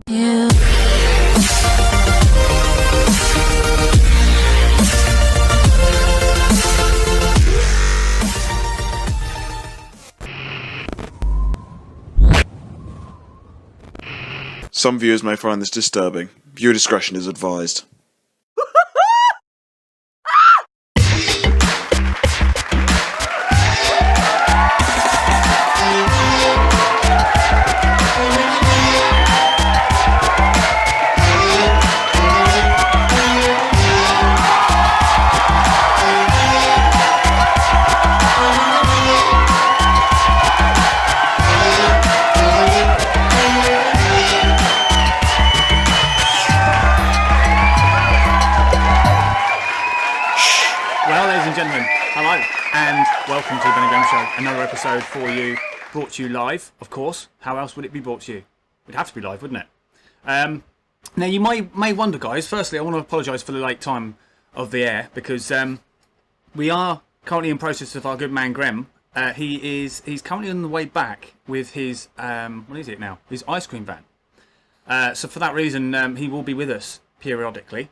you. Some viewers may find this disturbing. Viewer discretion is advised. Welcome to the Ben&Grem Show, another episode for you, brought to you live, of course. How else would it be brought to you? It'd have to be live, wouldn't it? Now, you may wonder, guys, firstly, I want to apologise for the late time of the air, because we are currently in process of our good man Grem. He's currently on the way back with his, what is it now? His ice cream van. So for that reason, he will be with us periodically.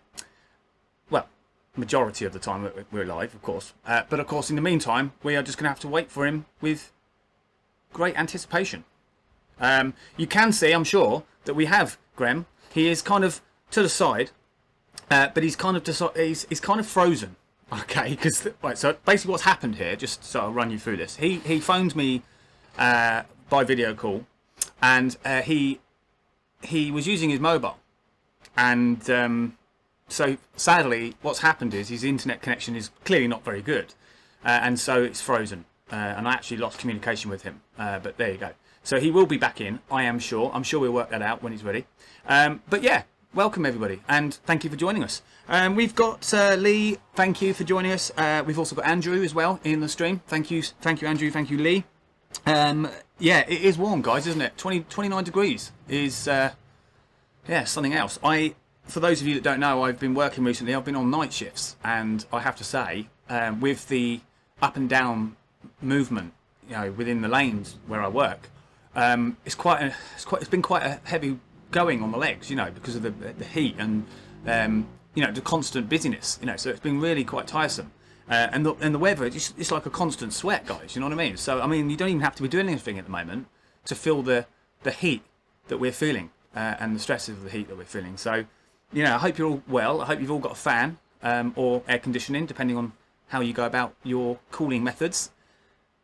Well, majority of the time that we're live, of course. But of course, in the meantime, we are just going to have to wait for him with great anticipation. You can see, I'm sure, that we have Grem. He is kind of to the side, but he's kind of he's kind of frozen. Okay, because right. So basically, what's happened here? Just so I'll run you through this. He phoned me by video call, and he was using his mobile, and so sadly, what's happened is his internet connection is clearly not very good, and so it's frozen. And I actually lost communication with him. But there you go. So he will be back in, I am sure. I'm sure we'll work that out when he's ready. But yeah, welcome everybody, and thank you for joining us. We've got Lee. Thank you for joining us. We've also got Andrew as well in the stream. Thank you, Andrew. Thank you, Lee. Yeah, it is warm, guys, isn't it? 29 degrees is something else. For those of you that don't know, I've been working recently. I've been on night shifts, and I have to say, with the up and down movement, within the lanes where I work, it's been quite a heavy going on the legs, because of the heat and the constant busyness, so it's been really quite tiresome. And the weather, it's like a constant sweat, guys. You know what I mean? So I mean, you don't even have to be doing anything at the moment to feel the heat that we're feeling and the stresses of the heat that we're feeling. So. I hope you're all well. I hope you've all got a fan or air conditioning, depending on how you go about your cooling methods.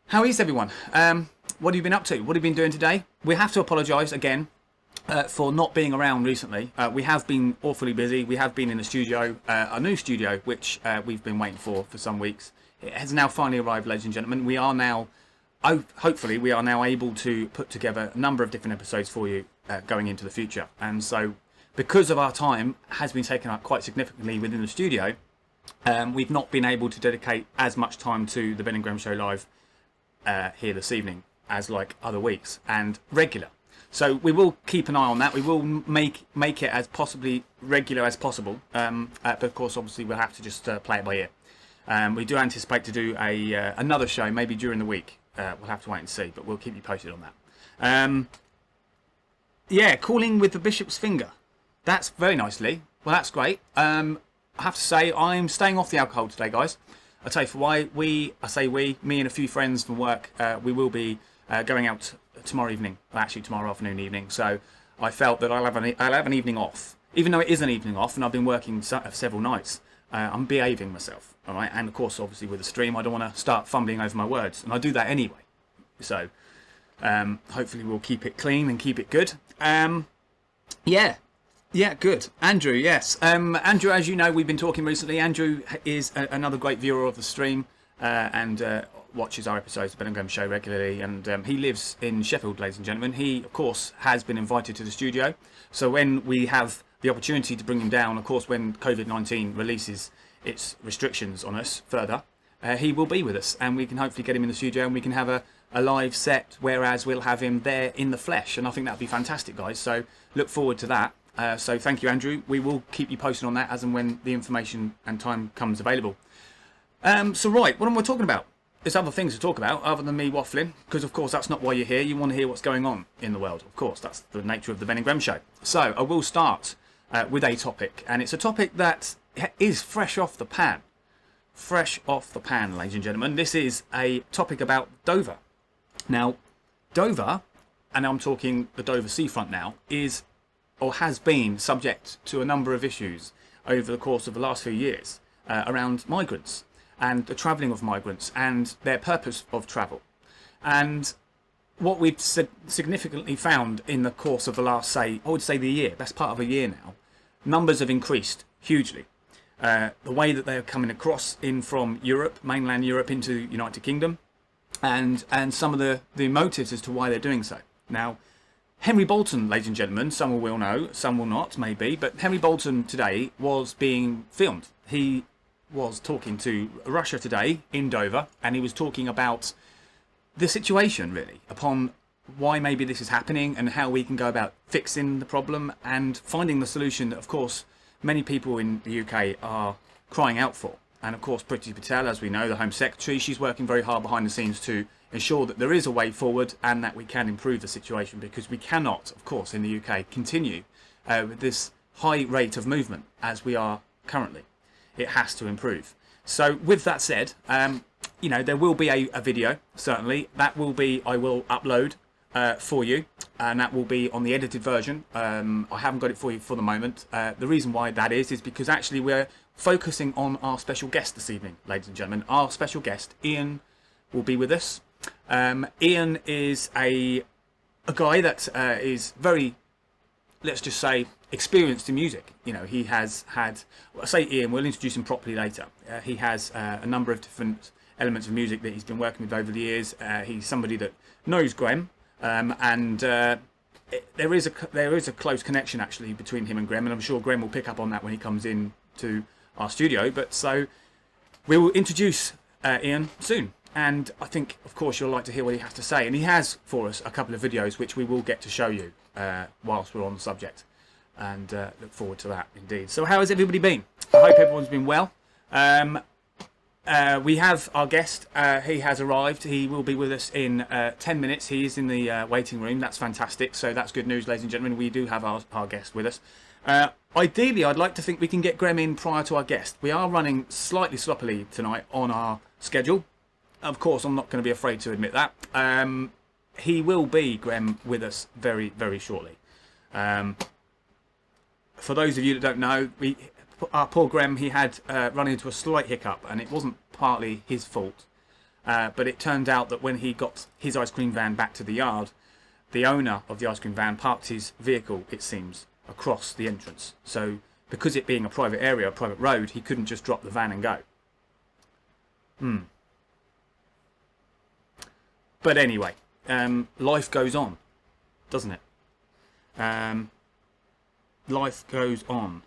How is everyone? What have you been up to? What have you been doing today? We have to apologise again for not being around recently. We have been awfully busy. We have been in the studio, a new studio, which we've been waiting for some weeks. It has now finally arrived, ladies and gentlemen. We are now, hopefully, we are now able to put together a number of different episodes for you going into the future. And so, because of our time has been taken up quite significantly within the studio, we've not been able to dedicate as much time to the Ben and Grem Show live here this evening as like other weeks and regular. So we will keep an eye on that. We will make it as possibly regular as possible. But of course, obviously, we'll have to just play it by ear. We do anticipate to do another show maybe during the week. We'll have to wait and see, but we'll keep you posted on that. Yeah, calling with the bishop's finger. That's very nice, Lee. Well, that's great. I have to say, I'm staying off the alcohol today, guys. I'll tell you for why. Me and a few friends from work, we will be going out tomorrow evening. Well, actually, tomorrow afternoon, evening. So I felt that I'll have an evening off. Even though it is an evening off, and I've been working several nights, I'm behaving myself. All right? And of course, obviously, with the stream, I don't want to start fumbling over my words. And I do that anyway. So hopefully, we'll keep it clean and keep it good. Yeah, good. Andrew, yes. Andrew, as you know, we've been talking recently. Andrew is another great viewer of the stream and watches our episodes of the Ben&Grem Show regularly. And he lives in Sheffield, ladies and gentlemen. He, of course, has been invited to the studio. So when we have the opportunity to bring him down, of course, when COVID-19 releases its restrictions on us further, he will be with us. And we can hopefully get him in the studio and we can have a live set, whereas we'll have him there in the flesh. And I think that would be fantastic, guys. So look forward to that. So thank you, Andrew. We will keep you posted on that as and when the information and time comes available. So right, what am I talking about? there's other things to talk about other than me waffling, because of course that's not why you're here. You want to hear what's going on in the world. Of course, that's the nature of the Ben and Grem show. So I will start with a topic, and it's a topic that is fresh off the pan. Fresh off the pan, ladies and gentlemen. This is a topic about Dover. Now, Dover, and I'm talking the Dover seafront now, is or has been subject to a number of issues over the course of the last few years around migrants and the travelling of migrants and their purpose of travel. And what we've significantly found in the course of the last, say, I would say the year, that's part of a year now, numbers have increased hugely. The way that they're coming across in from Europe, mainland Europe, into United Kingdom, and some of the motives as to why they're doing so. Now, Henry Bolton, ladies and gentlemen, some will know, some will not, maybe, but Henry Bolton today was being filmed. He was talking to Russia Today in Dover, and he was talking about the situation, really, upon why maybe this is happening and how we can go about fixing the problem and finding the solution that, of course, many people in the UK are crying out for. And, of course, Priti Patel, as we know, the Home Secretary, she's working very hard behind the scenes to ensure that there is a way forward and that we can improve the situation, because we cannot, of course, in the UK, continue with this high rate of movement as we are currently. It has to improve. So with that said, there will be a video, certainly. That will be, I will upload for you, and that will be on the edited version. I haven't got it for you for the moment. The reason why that is because actually we're focusing on our special guest this evening, ladies and gentlemen. Our special guest, Ian, will be with us. Ian is a guy that is very, let's just say, experienced in music. He has had, I say Ian, we'll introduce him properly later. He has a number of different elements of music that he's been working with over the years. He's somebody that knows Grem, and there is a close connection actually between him and Grem, and I'm sure Grem will pick up on that when he comes in to our studio. But so we will introduce Ian soon. And I think, of course, you'll like to hear what he has to say. And he has for us a couple of videos which we will get to show you whilst we're on the subject. And look forward to that, indeed. So how has everybody been? I hope everyone's been well. We have our guest. He has arrived. He will be with us in 10 minutes. He is in the waiting room. That's fantastic. So that's good news, ladies and gentlemen. We do have our guest with us. Ideally, I'd like to think we can get Grem in prior to our guest. We are running slightly sloppily tonight on our schedule. Of course, I'm not going to be afraid to admit that. He will be, Grem, with us very, very shortly. For those of you that don't know, our poor Grem, he had run into a slight hiccup, and it wasn't partly his fault. But it turned out that when he got his ice cream van back to the yard, the owner of the ice cream van parked his vehicle, it seems, across the entrance. So because it being a private area, a private road, he couldn't just drop the van and go. But anyway, life goes on, doesn't it? Life goes on.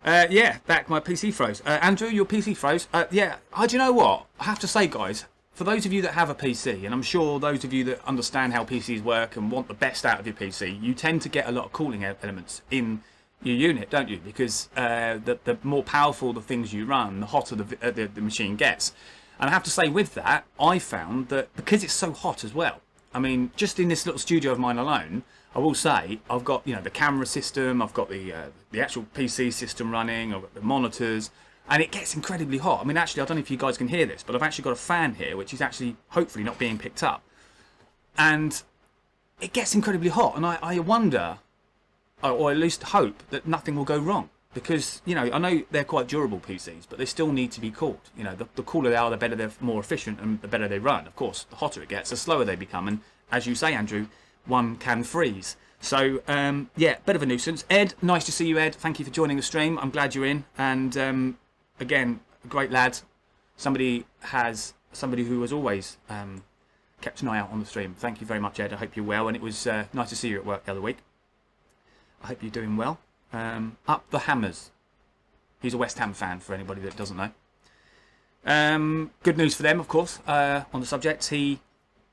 Back my PC froze. Andrew, your PC froze. Do you know what? I have to say, guys, for those of you that have a PC, and I'm sure those of you that understand how PCs work and want the best out of your PC, you tend to get a lot of cooling elements in your unit, don't you? Because the more powerful the things you run, the hotter the machine gets. And I have to say, with that, I found that because it's so hot as well, I mean, just in this little studio of mine alone, I will say I've got the camera system, I've got the actual PC system running, I've got the monitors, and it gets incredibly hot. I mean, actually, I don't know if you guys can hear this, but I've actually got a fan here, which is actually hopefully not being picked up, and it gets incredibly hot. And I wonder, or at least hope, that nothing will go wrong. Because, I know they're quite durable PCs, but they still need to be cooled. The cooler they are, the better they're more efficient and the better they run. Of course, the hotter it gets, the slower they become. And as you say, Andrew, one can freeze. So, bit of a nuisance. Ed, nice to see you, Ed. Thank you for joining the stream. I'm glad you're in. And, again, a great lad. Somebody who has always kept an eye out on the stream. Thank you very much, Ed. I hope you're well. And it was nice to see you at work the other week. I hope you're doing well. Up the Hammers. He's a West Ham fan, for anybody that doesn't know. Good news for them, of course, on the subject. He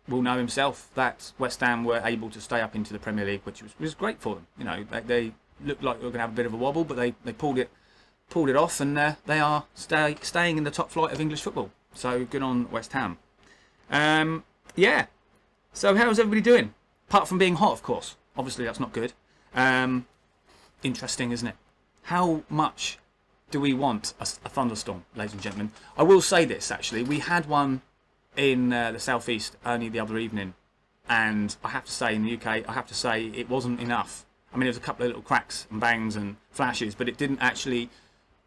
will know himself that West Ham were able to stay up into the Premier League, which was great for them. They looked like they were going to have a bit of a wobble, but they pulled it off, and they are staying in the top flight of English football. So good on West Ham. Yeah. So how's everybody doing? Apart from being hot, of course. Obviously, that's not good. Interesting, isn't it? How much do we want a thunderstorm, ladies and gentlemen? I will say this, actually. We had one in the southeast only the other evening. And I have to say, in the UK, I have to say it wasn't enough. I mean, there was a couple of little cracks and bangs and flashes, but it didn't actually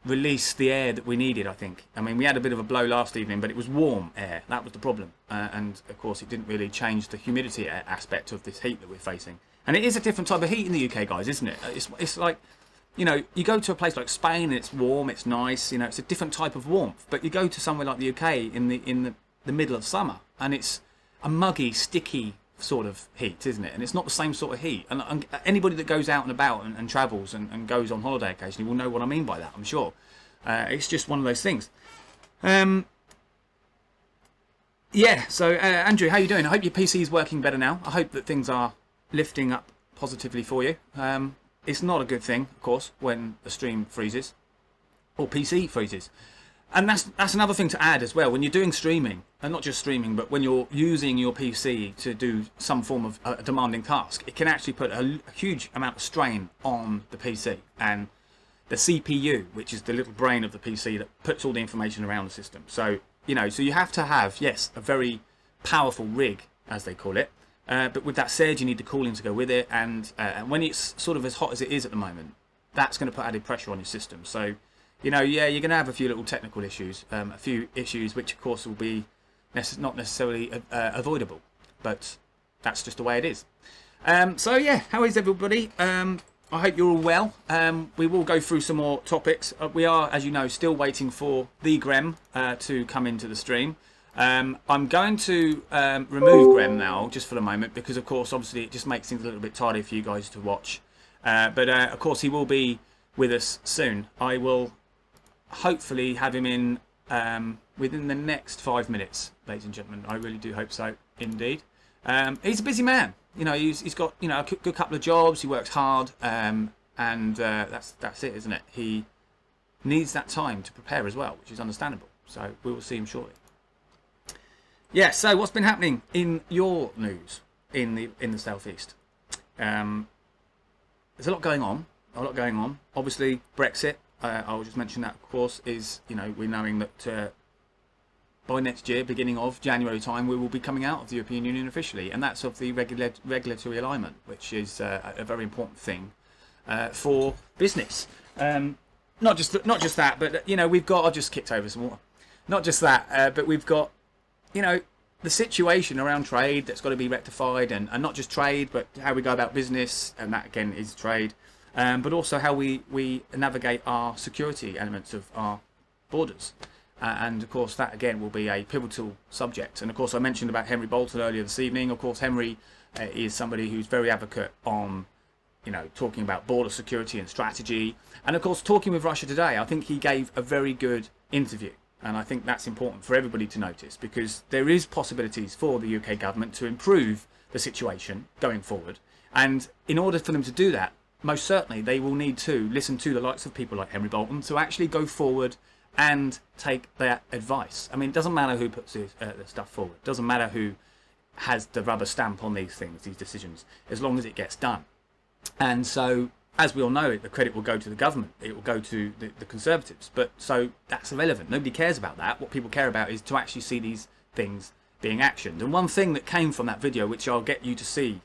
release the air that we needed, I think. I mean, we had a bit of a blow last evening, but it was warm air. That was the problem. And, of course, it didn't really change the humidity aspect of this heat that we're facing. And it is a different type of heat in the UK, guys, isn't it? It's like, you know, you go to a place like Spain and it's warm, it's nice, you know, it's a different type of warmth. But you go to somewhere like the UK in the middle of summer and it's a muggy, sticky sort of heat, isn't it? And it's not the same sort of heat. And anybody that goes out and about and travels and goes on holiday occasionally will know what I mean by that, I'm sure. It's just one of those things. Yeah, so Andrew, how you doing? I hope your PC is working better now. I hope that things are lifting up positively for you. It's not a good thing, of course, when the stream freezes or PC freezes. And that's another thing to add as well. When you're doing streaming, and not just streaming, but when you're using your PC to do some form of a demanding task, it can actually put a huge amount of strain on the PC and the CPU, which is the little brain of the PC that puts all the information around the system. So, you know, so you have to have, yes, a very powerful rig, as they call it. But with that said, you need the cooling to go with it. And when it's sort of as hot as it is at the moment, that's going to put added pressure on your system. So, you know, yeah, you're going to have a few little technical issues, a few issues which, of course, will be not necessarily avoidable. But that's just the way it is. So, yeah, how is everybody? I hope you're all well. We will go through some more topics. We are, as you know, still waiting for TheBen&Grem to come into the stream. I'm going to remove Grem now, just for the moment, because, of course, obviously, it just makes things a little bit tidy for you guys to watch. But, of course, he will be with us soon. I will hopefully have him in within the next 5 minutes, ladies and gentlemen. I really do hope so, indeed. He's a busy man. You know, he's got, you know, a good couple of jobs. He works hard, and that's it, isn't it? He needs that time to prepare as well, which is understandable. So we will see him shortly. Yeah. So what's been happening in your news in the southeast? There's a lot going on. Obviously, Brexit. I'll just mention that, of course, is, you know, we're knowing that by next year, beginning of January time, we will be coming out of the European Union officially, and that's of the regulatory alignment, which is a very important thing for business. Not just that, but, you know, we've got. I just kicked over some water. Not just that, but we've got, you know, the situation around trade that's got to be rectified, and not just trade, but how we go about business, and that again is trade. But also how we navigate our security elements of our borders. And, of course, that, again, will be a pivotal subject. And, of course, I mentioned about Henry Bolton earlier this evening. Of course, Henry is somebody who's very advocate on, you know, talking about border security and strategy. And, of course, talking with Russia Today, I think he gave a very good interview. And I think that's important for everybody to notice, because there is possibilities for the UK government to improve the situation going forward. And in order for them to do that, most certainly they will need to listen to the likes of people like Henry Bolton to actually go forward and take their advice. I mean, it doesn't matter who puts the stuff forward. It doesn't matter who has the rubber stamp on these things, these decisions, as long as it gets done. And so, as we all know, the credit will go to the government. It will go to the Conservatives. But so that's irrelevant. Nobody cares about that. What people care about is to actually see these things being actioned. And one thing that came from that video, which I'll get you to see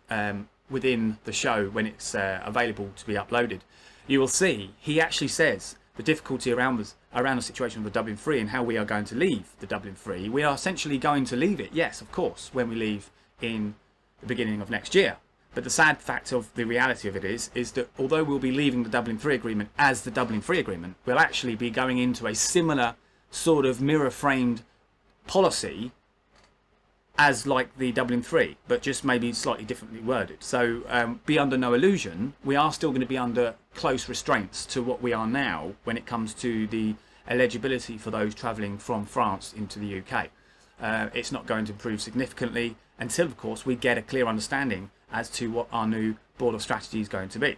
within the show when it's available to be uploaded, you will see he actually says the difficulty around the situation of the Dublin 3 and how we are going to leave the Dublin 3. We are essentially going to leave it, yes, of course, when we leave in the beginning of next year. But the sad fact of the reality of it is that although we'll be leaving the Dublin 3 agreement as the Dublin 3 agreement, we'll actually be going into a similar sort of mirror-framed policy as like the Dublin 3, but just maybe slightly differently worded. So be under no illusion, we are still going to be under close restraints to what we are now when it comes to the eligibility for those travelling from France into the UK. It's not going to improve significantly until, of course, we get a clear understanding as to what our new border strategy is going to be.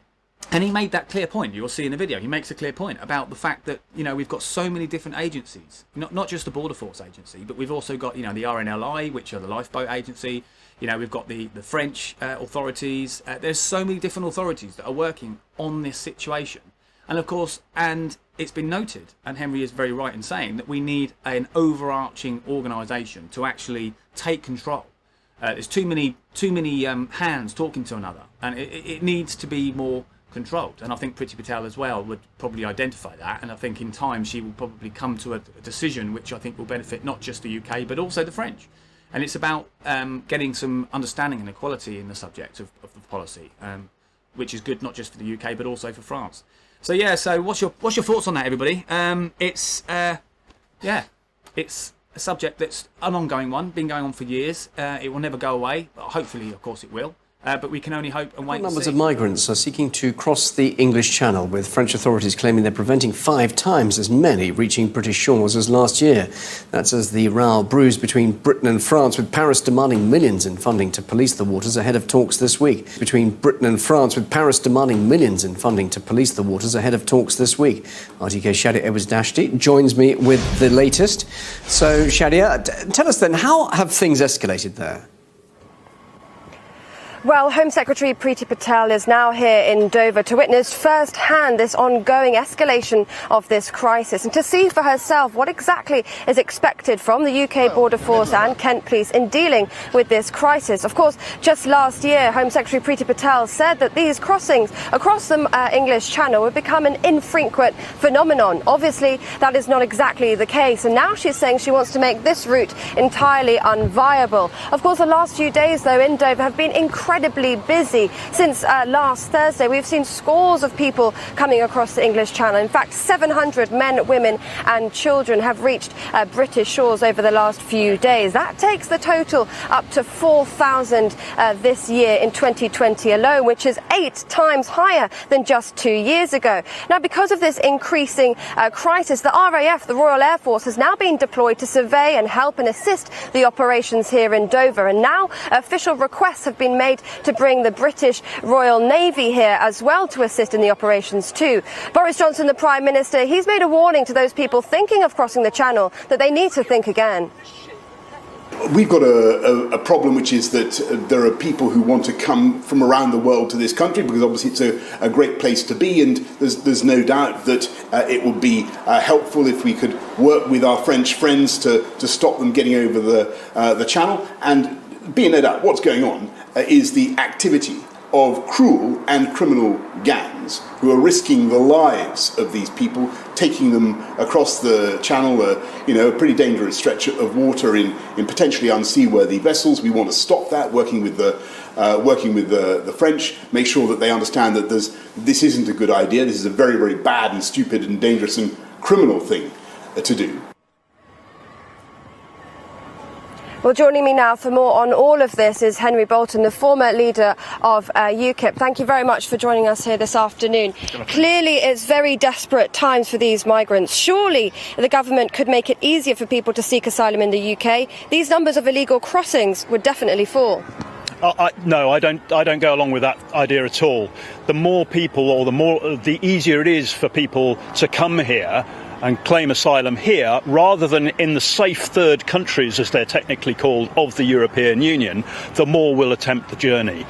And he made that clear point. You'll see in the video. He makes a clear point about the fact that, you know, we've got so many different agencies, not just the Border Force Agency, but we've also got, you know, the RNLI, which are the lifeboat agency. You know, we've got the French authorities. There's so many different authorities that are working on this situation. And of course, and it's been noted, and Henry is very right in saying that we need an overarching organisation to actually take control. There's too many hands talking to another, and it needs to be more controlled. And I think Priti Patel as well would probably identify that, and I think in time she will probably come to a decision which I think will benefit not just the UK but also the French. And it's about getting some understanding and equality in the subject of the policy, which is good not just for the UK but also for France. So yeah, so what's your thoughts on that, everybody? It's a subject that's an ongoing one, been going on for years. It will never go away, but hopefully, of course, it will. But we can only hope and wait and see. Numbers of migrants are seeking to cross the English Channel, with French authorities claiming they're preventing 5 times as many reaching British shores as last year. That's as the row brews between Britain and France, with Paris demanding millions in funding to police the waters ahead of talks this week. RTK Shadia Edwards-Dashti joins me with the latest. So, Shadia, tell us then, how have things escalated there? Well, Home Secretary Priti Patel is now here in Dover to witness firsthand this ongoing escalation of this crisis and to see for herself what exactly is expected from the UK Border Force and Kent Police in dealing with this crisis. Of course, just last year, Home Secretary Priti Patel said that these crossings across the English Channel would become an infrequent phenomenon. Obviously, that is not exactly the case, and now she's saying she wants to make this route entirely unviable. Of course, the last few days, though, in Dover have been incredibly busy. Since last Thursday, we've seen scores of people coming across the English Channel. In fact, 700 men, women and children have reached British shores over the last few days. That takes the total up to 4,000 this year in 2020 alone, which is 8 times higher than just 2 years ago. Now, because of this increasing crisis, the RAF, the Royal Air Force, has now been deployed to survey and help and assist the operations here in Dover. And now official requests have been made to bring the British Royal Navy here as well to assist in the operations too. Boris Johnson, the Prime Minister, he's made a warning to those people thinking of crossing the Channel that they need to think again. We've got a problem, which is that there are people who want to come from around the world to this country because obviously it's a great place to be, and there's no doubt that it would be helpful if we could work with our French friends to stop them getting over the Channel. And be no doubt, what's going on is the activity of cruel and criminal gangs who are risking the lives of these people, taking them across the Channel, a pretty dangerous stretch of water in potentially unseaworthy vessels. We want to stop that, working with the French, make sure that they understand that this isn't a good idea. This is a very, very bad and stupid and dangerous and criminal thing to do. Well, joining me now for more on all of this is Henry Bolton, the former leader of UKIP. Thank you very much for joining us here this afternoon. Clearly, it's very desperate times for these migrants. Surely the government could make it easier for people to seek asylum in the UK. These numbers of illegal crossings would definitely fall. No, I don't go along with that idea at all. The more people, or the easier it is for people to come here and claim asylum here, rather than in the safe third countries, as they're technically called, of the European Union, the more will attempt the journey.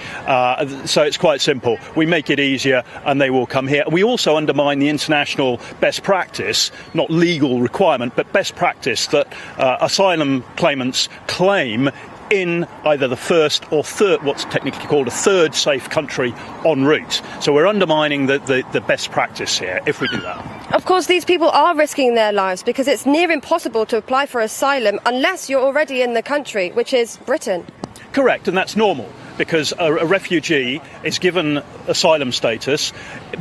So it's quite simple. We make it easier and they will come here. We also undermine the international best practice, not legal requirement, but best practice that asylum claimants claim in either the first or third, what's technically called a third safe country en route. So we're undermining the best practice here if we do that. Of course, these people are risking their lives because it's near impossible to apply for asylum unless you're already in the country, which is Britain. Correct, and that's normal, because a refugee is given asylum status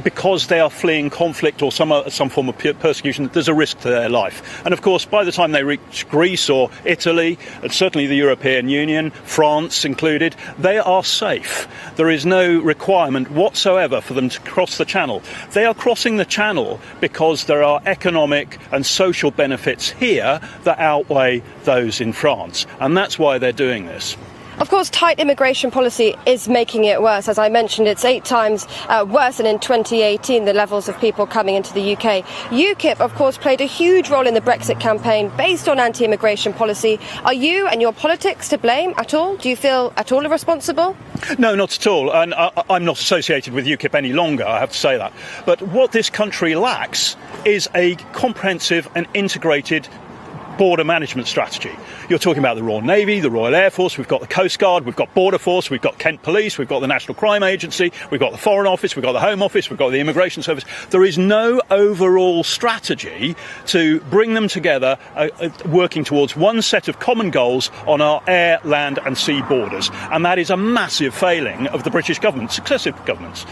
because they are fleeing conflict or some form of persecution. There's a risk to their life. And of course, by the time they reach Greece or Italy, and certainly the European Union, France included, they are safe. There is no requirement whatsoever for them to cross the Channel. They are crossing the Channel because there are economic and social benefits here that outweigh those in France. And that's why they're doing this. Of course, tight immigration policy is making it worse. As I mentioned, it's 8 times worse than in 2018, the levels of people coming into the UK. UKIP, of course, played a huge role in the Brexit campaign based on anti-immigration policy. Are you and your politics to blame at all? Do you feel at all responsible? No, not at all. And I'm not associated with UKIP any longer, I have to say that. But what this country lacks is a comprehensive and integrated border management strategy. You're talking about the Royal Navy, the Royal Air Force, we've got the Coast Guard, we've got Border Force, we've got Kent Police, we've got the National Crime Agency, we've got the Foreign Office, we've got the Home Office, we've got the Immigration Service. There is no overall strategy to bring them together, working towards one set of common goals on our air, land and sea borders. And that is a massive failing of the British government, successive governments.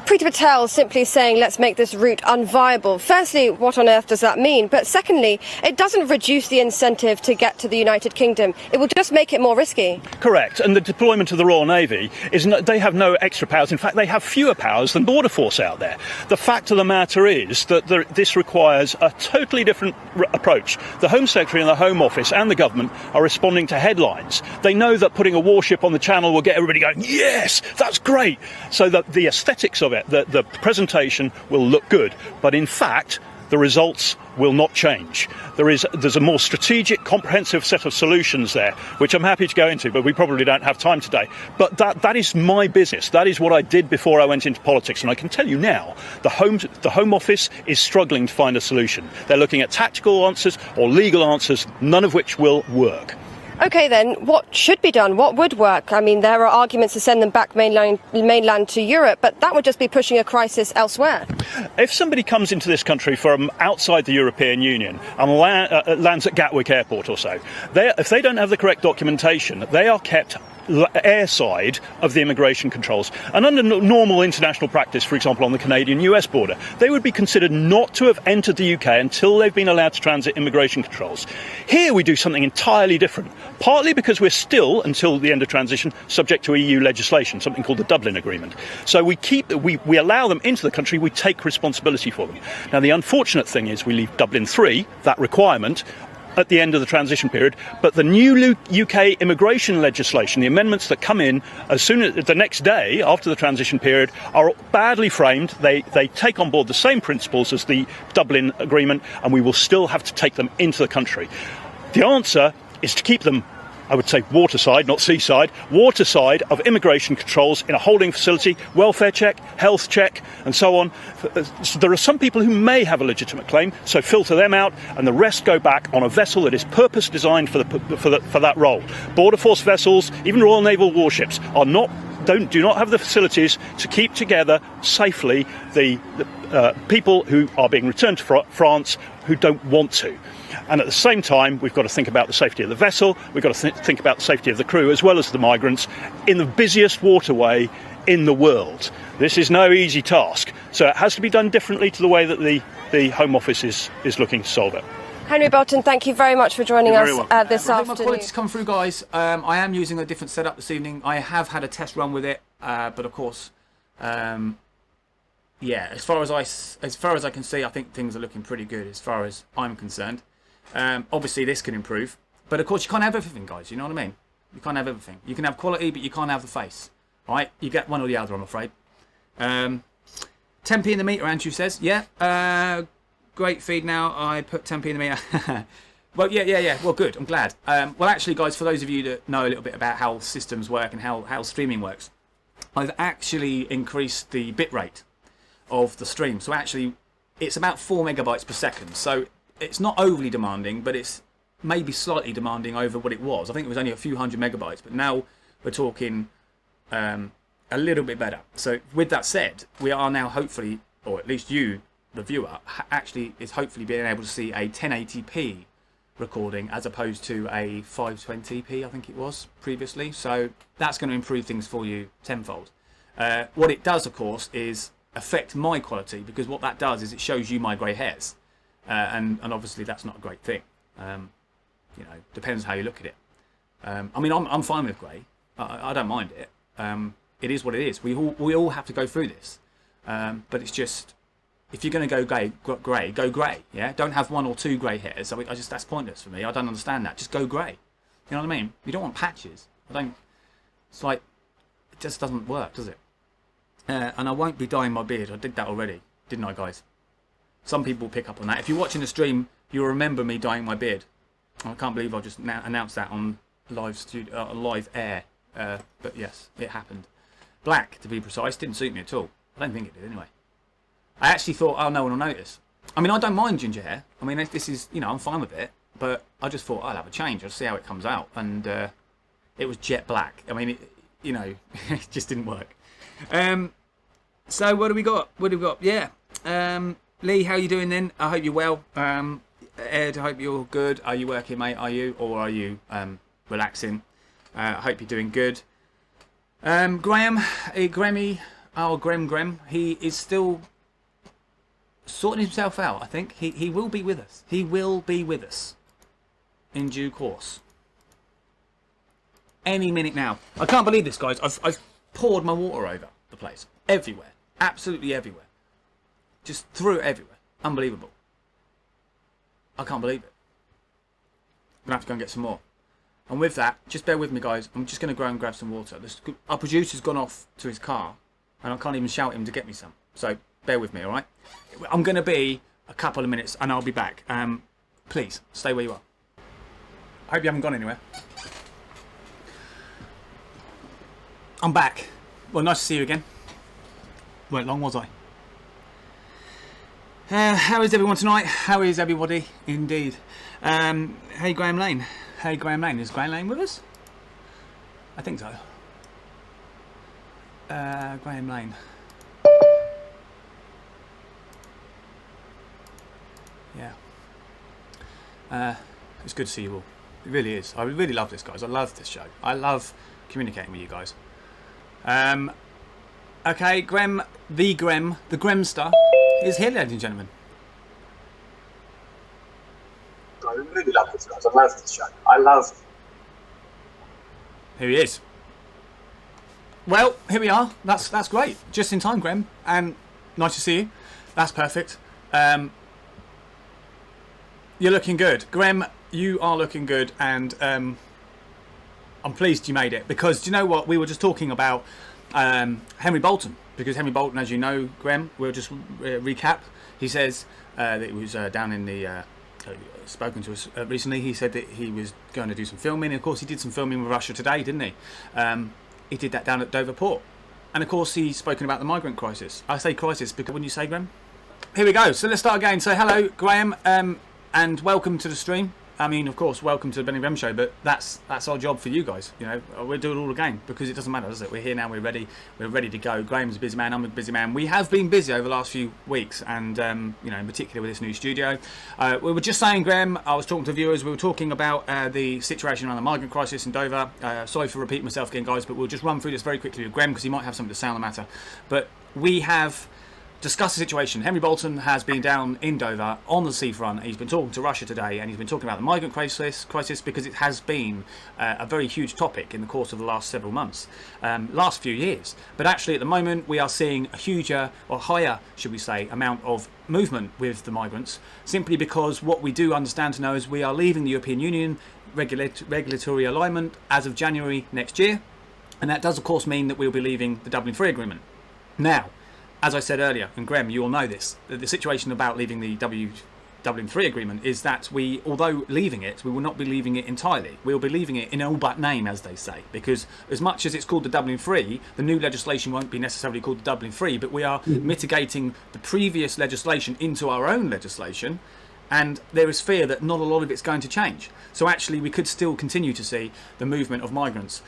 Priti Patel simply saying, let's make this route unviable. Firstly, what on earth does that mean? But secondly, it doesn't reduce the incentive to get to the United Kingdom. It will just make it more risky. Correct. And the deployment of the Royal Navy they have no extra powers. In fact, they have fewer powers than Border Force out there. The fact of the matter is that this requires a totally different approach. The Home Secretary and the Home Office and the government are responding to headlines. They know that putting a warship on the channel will get everybody going, yes, that's great. So that the aesthetics of it, the presentation will look good, but in fact the results will not change. There's a more strategic, comprehensive set of solutions there, which I'm happy to go into, but we probably don't have time today. But that is my business. That is what I did before I went into politics, and I can tell you now, the Home Office is struggling to find a solution. They're looking at tactical answers or legal answers, none of which will work. OK, then, what should be done? What would work? I mean, there are arguments to send them back mainland to Europe, but that would just be pushing a crisis elsewhere. If somebody comes into this country from outside the European Union and lands at Gatwick Airport or so, if they don't have the correct documentation, they are kept airside of the immigration controls. And under normal international practice, for example, on the Canadian-US border, they would be considered not to have entered the UK until they've been allowed to transit immigration controls. Here we do something entirely different, partly because we're still, until the end of transition, subject to EU legislation, something called the Dublin Agreement. So we allow them into the country, we take responsibility for them. Now, the unfortunate thing is we leave Dublin 3, that requirement, at the end of the transition period, but the new UK immigration legislation, the amendments that come in as soon as the next day after the transition period, are badly framed. They take on board the same principles as the Dublin Agreement, and we will still have to take them into the country. The answer is to keep them, I would say, waterside, not seaside, waterside of immigration controls in a holding facility, welfare check, health check, and so on. So there are some people who may have a legitimate claim, so filter them out, and the rest go back on a vessel that is purpose designed for that role. Border Force vessels, even Royal Naval warships, do not have the facilities to keep together safely the people who are being returned to France who don't want to. And at the same time, we've got to think about the safety of the vessel, we've got to think about the safety of the crew as well as the migrants in the busiest waterway in the world. This is no easy task, so it has to be done differently to the way that the Home Office is looking to solve it. Henry Bolton, thank you very much for joining us this I think my afternoon. quality's come through, guys. I am using a different setup this evening. I have had a test run with it, but of course, yeah, as far as I can see, I think things are looking pretty good as far as I'm concerned. Obviously, this can improve, but of course, you can't have everything, guys. You know what I mean? You can't have everything. You can have quality, but you can't have the face. Right? You get one or the other, I'm afraid. 10p in the meter, Andrew says. Yeah. Great feed now. I put 10p in the meter. Well, yeah. Well, good. I'm glad. Well, actually, guys, for those of you that know a little bit about how systems work and how streaming works, I've actually increased the bit rate of the stream. So actually, it's about 4 megabytes per second. So it's not overly demanding, but it's maybe slightly demanding over what it was. I think it was only a few hundred megabytes, but now we're talking a little bit better. So with that said, we are now hopefully, or at least you, the viewer, actually is hopefully being able to see a 1080p recording as opposed to a 520p, I think it was previously. So that's going to improve things for you tenfold. What it does, of course, is affect my quality, because what that does is it shows you my grey hairs, and obviously that's not a great thing. You know, depends how you look at it. I mean, I'm fine with grey. I don't mind it. It is what it is. We all have to go through this, but it's just, if you're going to go grey, go grey. Yeah, don't have one or two grey hairs. I mean, that's pointless for me. I don't understand that. Just go grey. You know what I mean? You don't want patches. It's like, it just doesn't work, does it? And I won't be dyeing my beard. I did that already, didn't I, guys? Some people pick up on that. If you're watching the stream, you'll remember me dyeing my beard. I can't believe I just announced that on live air. But yes, it happened. Black, to be precise, didn't suit me at all. I don't think it did anyway. I actually thought, oh, no one will notice. I mean, I don't mind ginger hair. I mean, this is, you know, I'm fine with it. But I just thought I'll have a change. I'll see how it comes out. And it was jet black. I mean, you know, it just didn't work. So what do we got? Yeah. Lee, how you doing then? I hope you're well. Ed, I hope you're good. Are you working, mate? Are you? Or are you relaxing? I hope you're doing good. Graham, Gremmy, Ben&Grem, he is still sorting himself out, I think. He will be with us. He will be with us in due course. Any minute now. I can't believe this, guys. I've poured my water over the place. Everywhere. Absolutely everywhere. Just threw it everywhere. Unbelievable. I can't believe it. I'm going to have to go and get some more. And with that, just bear with me, guys. I'm just going to go and grab some water. Our producer's gone off to his car, and I can't even shout him to get me some. So bear with me, all right? I'm going to be a couple of minutes, and I'll be back. Please, stay where you are. I hope you haven't gone anywhere. I'm back. Well, nice to see you again. Weren't long, was I? How is everyone tonight? How is everybody? Indeed. Hey, Graham Lane. Hey, Graham Lane. Is Graham Lane with us? I think so. Graham Lane. Yeah. It's good to see you all. It really is. I really love this, guys. I love this show. I love communicating with you guys. Okay, Grem, the Gremster is here, ladies and gentlemen. I really love this, guys. I love this show. I love. Here he is. Well, here we are. That's great. Just in time, Grem. And nice to see you. That's perfect. You're looking good. Grem, you are looking good. And I'm pleased you made it. Because, do you know what? We were just talking about Henry Bolton. Because Henry Bolton, as you know, Grem, we'll just recap. He says that he was down in the... spoken to us recently. He said that he was going to do some filming, and of course he did some filming with Russia Today, didn't he? He did that down at Dover Port, and of course he's spoken about the migrant crisis. I say crisis because when you say, Graham, here we go. So let's start again. So hello, Graham, and welcome to the stream. I mean, of course, welcome to the Ben&Grem show, but that's our job for you guys. You know, we'll do it all again because it doesn't matter, does it? We're here now. We're ready to go. Graham's a busy man. I'm a busy man. We have been busy over the last few weeks, and you know, in particular with this new studio. We were just saying, Graham. I was talking to viewers. We were talking about the situation around the migrant crisis in Dover. Sorry for repeating myself again, guys, but we'll just run through this very quickly with Graham because he might have something to say on the matter. But we have discuss the situation. Henry Bolton has been down in Dover on the seafront. He's been talking to Russia Today, and he's been talking about the migrant crisis because it has been a very huge topic in the course of the last several months, last few years. But actually, at the moment, we are seeing a huger or higher, should we say, amount of movement with the migrants, simply because what we do understand to know is we are leaving the European Union regulatory alignment as of January next year, and that does, of course, mean that we'll be leaving the Dublin Free Agreement. Now, as I said earlier, and Graham, you all know this, the situation about leaving the Dublin Free Agreement is that we, although leaving it, we will not be leaving it entirely. We'll be leaving it in all but name, as they say, because as much as it's called the Dublin Free, the new legislation won't be necessarily called the Dublin Free, but we are mitigating the previous legislation into our own legislation, and there is fear that not a lot of it's going to change. So actually, we could still continue to see the movement of migrants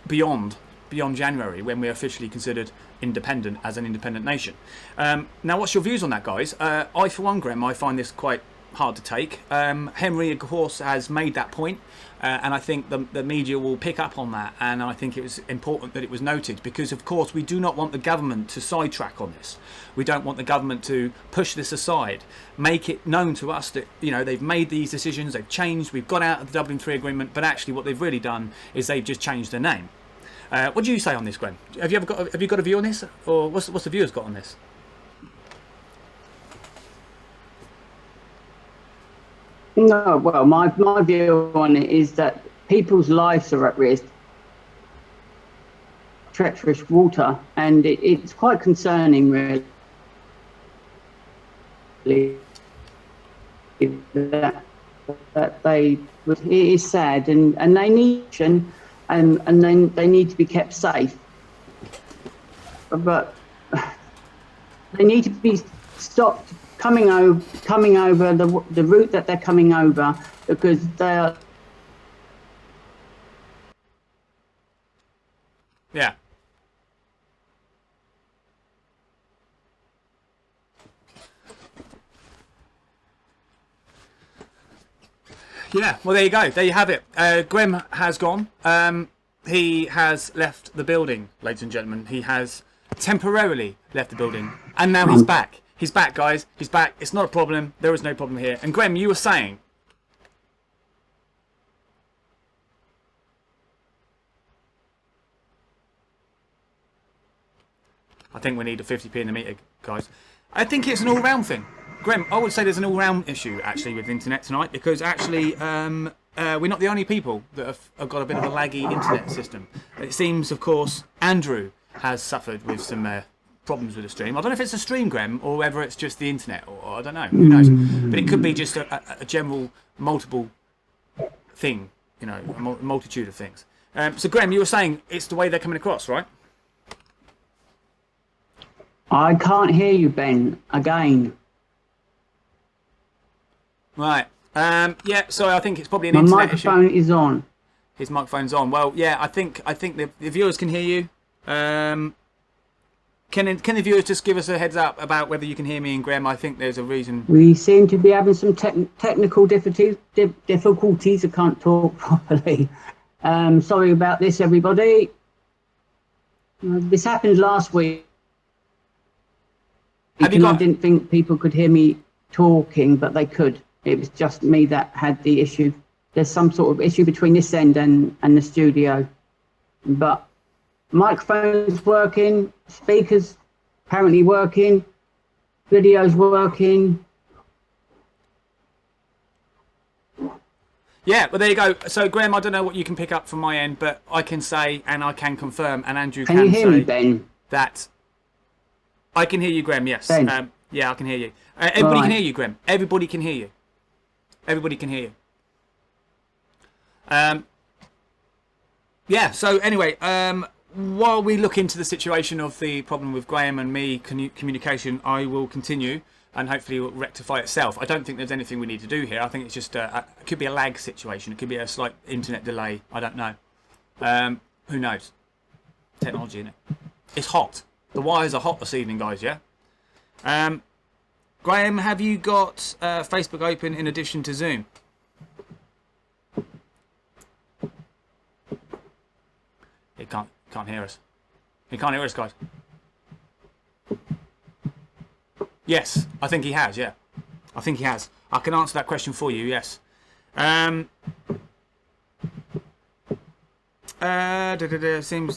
beyond January, when we're officially considered independent as an independent nation. Now, what's your views on that, guys? I, for one, Graham, I find this quite hard to take. Henry, of course, has made that point, and I think the media will pick up on that, and I think it was important that it was noted, because, of course, we do not want the government to sidetrack on this. We don't want the government to push this aside, make it known to us that, you know, they've made these decisions, they've changed, we've got out of the Dublin Free Agreement, but actually what they've really done is they've just changed their name. What do you say on this, Gwen? Have you got a view on this, or what's the viewers got on this? No, well, my view on it is that people's lives are at risk. Treacherous water, and it's quite concerning, really. That they would. It is sad, and they need and then they need to be kept safe. But they need to be stopped coming over the route that they're coming over, because they are. Yeah. Yeah, well, there you go. There you have it. Grem has gone. He has left the building, ladies and gentlemen. He has temporarily left the building, and now he's back. He's back, guys. He's back. It's not a problem. There is no problem here. And Grem, you were saying... I think we need a 50p in the meter, guys. I think it's an all-round thing. Grem, I would say there's an all-round issue, actually, with the internet tonight, because actually we're not the only people that have got a bit of a laggy internet system. It seems, of course, Andrew has suffered with some problems with the stream. I don't know if it's a stream, Grem, or whether it's just the internet, or I don't know. Who knows? But it could be just a general multiple thing, you know, a multitude of things. So, Grem, you were saying it's the way they're coming across, right? I can't hear you, Ben, again. Right. Yeah, sorry, I think it's probably an My internet microphone issue. is on. His microphone's on. Well, yeah, I think the viewers can hear you. Can the viewers just give us a heads up about whether you can hear me and Graham? I think there's a reason. We seem to be having some technical difficulties. I can't talk properly. Sorry about this, everybody. This happened last week. I didn't think people could hear me talking, but they could. It was just me that had the issue. There's some sort of issue between this end and the studio. But microphone's working, speakers apparently working, video's working. Yeah, well, there you go. So, Graham, I don't know what you can pick up from my end, but I can say, and I can confirm, and Andrew can say... Can you hear me, Ben? That... I can hear you, Graham, yes. Ben. Yeah, I can hear you. Everybody Right. can hear you, Graham. Everybody can hear you. Everybody can hear you. Yeah, so anyway, while we look into the situation of the problem with Graham and me communication, I will continue and hopefully it will rectify itself. I don't think there's anything we need to do here. I think it's just it could be a lag situation. It could be a slight internet delay. I don't know. Who knows? Technology, innit? It's hot. The wires are hot this evening, guys, yeah? Graham, have you got Facebook open in addition to Zoom? He can't hear us. He can't hear us, guys. Yes, I think he has, yeah. I think he has. I can answer that question for you, yes. Seems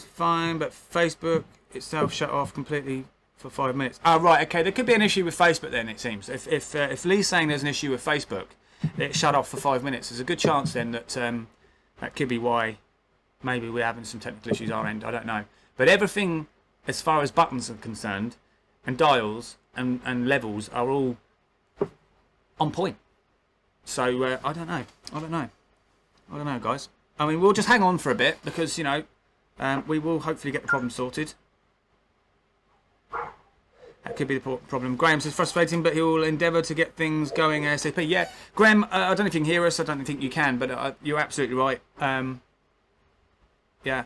fine, but Facebook itself shut off completely for 5 minutes. Oh, right, okay. There could be an issue with Facebook then, it seems. If Lee's saying there's an issue with Facebook, it shut off for 5 minutes. There's a good chance then that that could be why maybe we're having some technical issues our end. I don't know. But everything, as far as buttons are concerned, and dials and levels are all on point. So, I don't know. I don't know, guys. I mean, we'll just hang on for a bit because, you know, we will hopefully get the problem sorted. That could be the problem. Graham says frustrating, but he will endeavour to get things going ASAP. Yeah, Graham, I don't know if you can hear us. I don't think you can, but you're absolutely right. Yeah.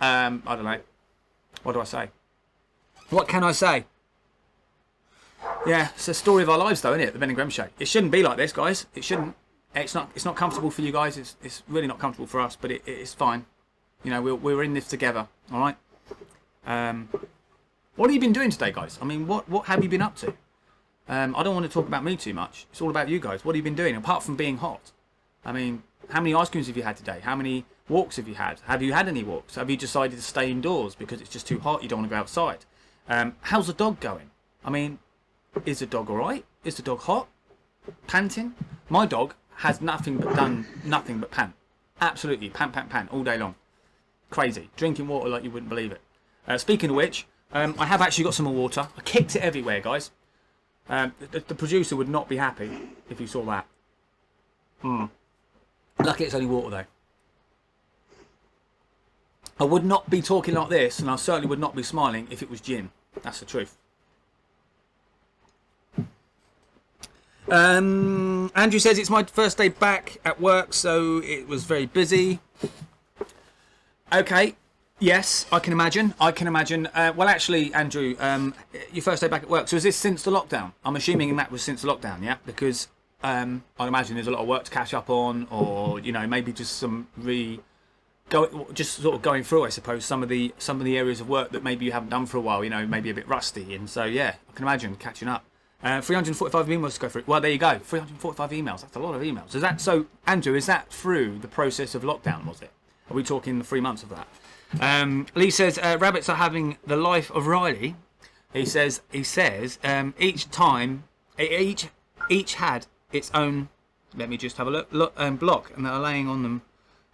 I don't know. What do I say? What can I say? Yeah, it's a story of our lives, though, isn't it? The Ben&Grem Show. It shouldn't be like this, guys. It shouldn't. It's not comfortable for you guys. It's really not comfortable for us, but it's fine. You know, we're in this together. All right. What have you been doing today, guys? I mean, what have you been up to? I don't want to talk about me too much. It's all about you guys. What have you been doing apart from being hot? I mean, how many ice creams have you had today? How many walks have you had? Have you had any walks? Have you decided to stay indoors because it's just too hot? You don't want to go outside. How's the dog going? I mean, is the dog all right? Is the dog hot? Panting? My dog has done nothing but pant. Absolutely, pant, all day long. Crazy. Drinking water like you wouldn't believe it. Speaking of which, I have actually got some more water. I kicked it everywhere, guys. The producer would not be happy if he saw that. Lucky it's only water, though. I would not be talking like this, and I certainly would not be smiling if it was gin. That's the truth. Andrew says it's my first day back at work, so it was very busy. Okay, yes, I can imagine. Well, actually, Andrew, your first day back at work. So is this since the lockdown? I'm assuming that was since the lockdown, yeah? Because I'd imagine there's a lot of work to catch up on, or maybe just some just sort of going through, I suppose, some of the areas of work that maybe you haven't done for a while. Maybe a bit rusty, and so yeah, I can imagine catching up. 345 emails to go through. Well, there you go. 345 emails. That's a lot of emails. So, Andrew, is that through the process of lockdown, was it? Are we talking the 3 months of that? Lee says, rabbits are having the life of Riley. He says, each had its own, let me just have a look, block, and they're laying on them.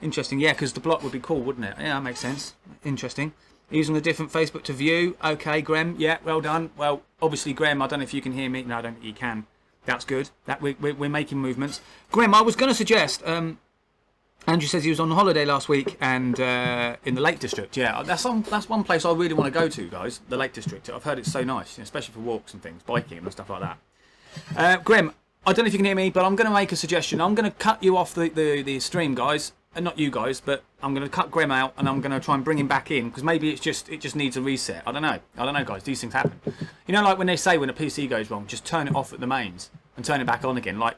Interesting. Yeah, because the block would be cool, wouldn't it? Yeah, that makes sense. Interesting. Using a different Facebook to view. Okay, Grem. Yeah, well done. Well, obviously, Grem, I don't know if you can hear me. No, I don't think you can. That's good. That we're making movements. Grem, I was going to suggest. Andrew says he was on holiday last week and in the Lake District. Yeah, that's one place I really want to go to, guys. The Lake District. I've heard it's so nice, especially for walks and things, biking and stuff like that. Grem, I don't know if you can hear me, but I'm going to make a suggestion. I'm going to cut you off the stream, guys. Not you guys, but I'm going to cut Grem out and I'm going to try and bring him back in because maybe it just needs a reset. I don't know, guys. These things happen. Like when they say when a PC goes wrong, just turn it off at the mains and turn it back on again. Like,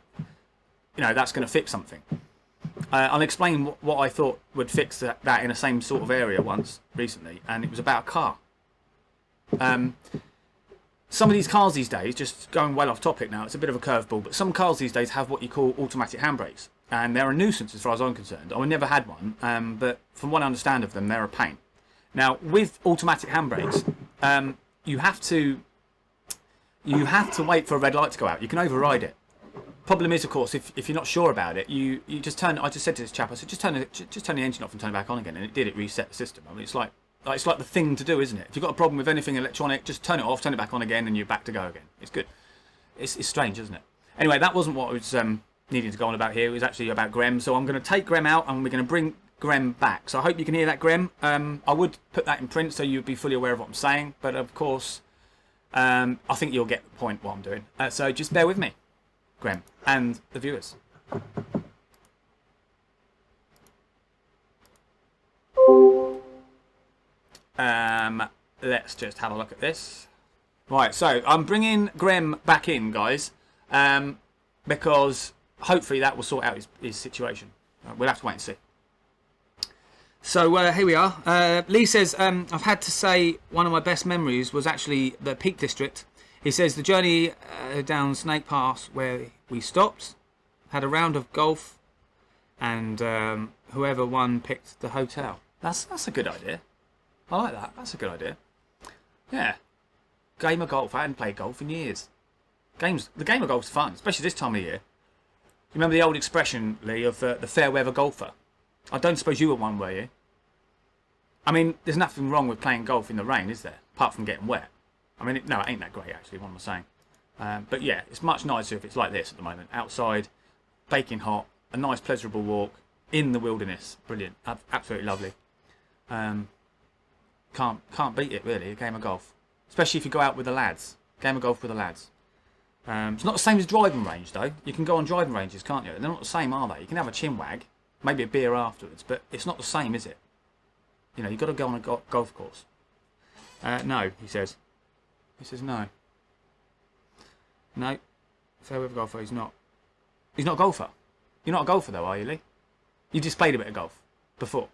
that's going to fix something. I'll explain what I thought would fix that in the same sort of area once recently, and it was about a car. Some of these cars these days, just going well off topic now, it's a bit of a curveball, but some cars these days have what you call automatic handbrakes. And they're a nuisance as far as I'm concerned. I never had one, but from what I understand of them, they're a pain. Now, with automatic handbrakes, you have to wait for a red light to go out. You can override it. Problem is, of course, if you're not sure about it, you just turn. I just said to this chap, I said, just turn the engine off and turn it back on again, and it did. It reset the system. I mean, it's like the thing to do, isn't it? If you've got a problem with anything electronic, just turn it off, turn it back on again, and you're back to go again. It's good. It's strange, isn't it? Anyway, that wasn't what I was needing to go on about here. It was actually about Grem. So I'm going to take Grem out and we're going to bring Grem back. So I hope you can hear that, Grem. I would put that in print so you'd be fully aware of what I'm saying. But of course, I think you'll get the point what I'm doing. So just bear with me, Grem, and the viewers. Let's just have a look at this. Right, so I'm bringing Grem back in, guys, because hopefully that will sort out his situation. We'll have to wait and see. So here we are. Lee says, I've had to say one of my best memories was actually the Peak District. He says the journey down Snake Pass where we stopped, had a round of golf, and whoever won picked the hotel. That's a good idea. I like that. That's a good idea. Yeah. Game of golf. I hadn't played golf in years. The game of golf's fun, especially this time of year. You remember the old expression, Lee, of the fair weather golfer? I don't suppose you were one, were you? I mean, there's nothing wrong with playing golf in the rain, is there? Apart from getting wet. I mean, no, it ain't that great, actually, what am I saying? But yeah, it's much nicer if it's like this at the moment. Outside, baking hot, a nice pleasurable walk in the wilderness. Brilliant. Absolutely lovely. Can't beat it, really, a game of golf. Especially if you go out with the lads. Game of golf with the lads. It's not the same as driving range, though. You can go on driving ranges, can't you? They're not the same, are they? You can have a chin wag, maybe a beer afterwards, but it's not the same, is it? You've got to go on a golf course. No, he says. He says no. No. Fair weather golfer, he's not. He's not a golfer. You're not a golfer, though, are you, Lee? You just played a bit of golf before.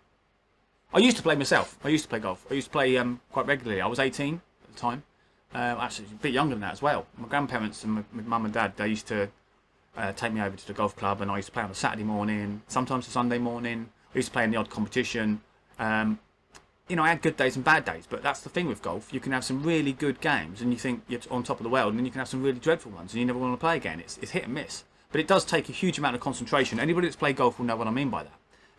I used to play myself. I used to play golf. I used to play quite regularly. I was 18 at the time. Actually, a bit younger than that as well. My grandparents and my mum and dad, they used to take me over to the golf club, and I used to play on a Saturday morning, sometimes a Sunday morning. I used to play in the odd competition. I had good days and bad days, but that's the thing with golf. You can have some really good games, and you think you're on top of the world, and then you can have some really dreadful ones, and you never want to play again. It's hit and miss. But it does take a huge amount of concentration. Anybody that's played golf will know what I mean by that.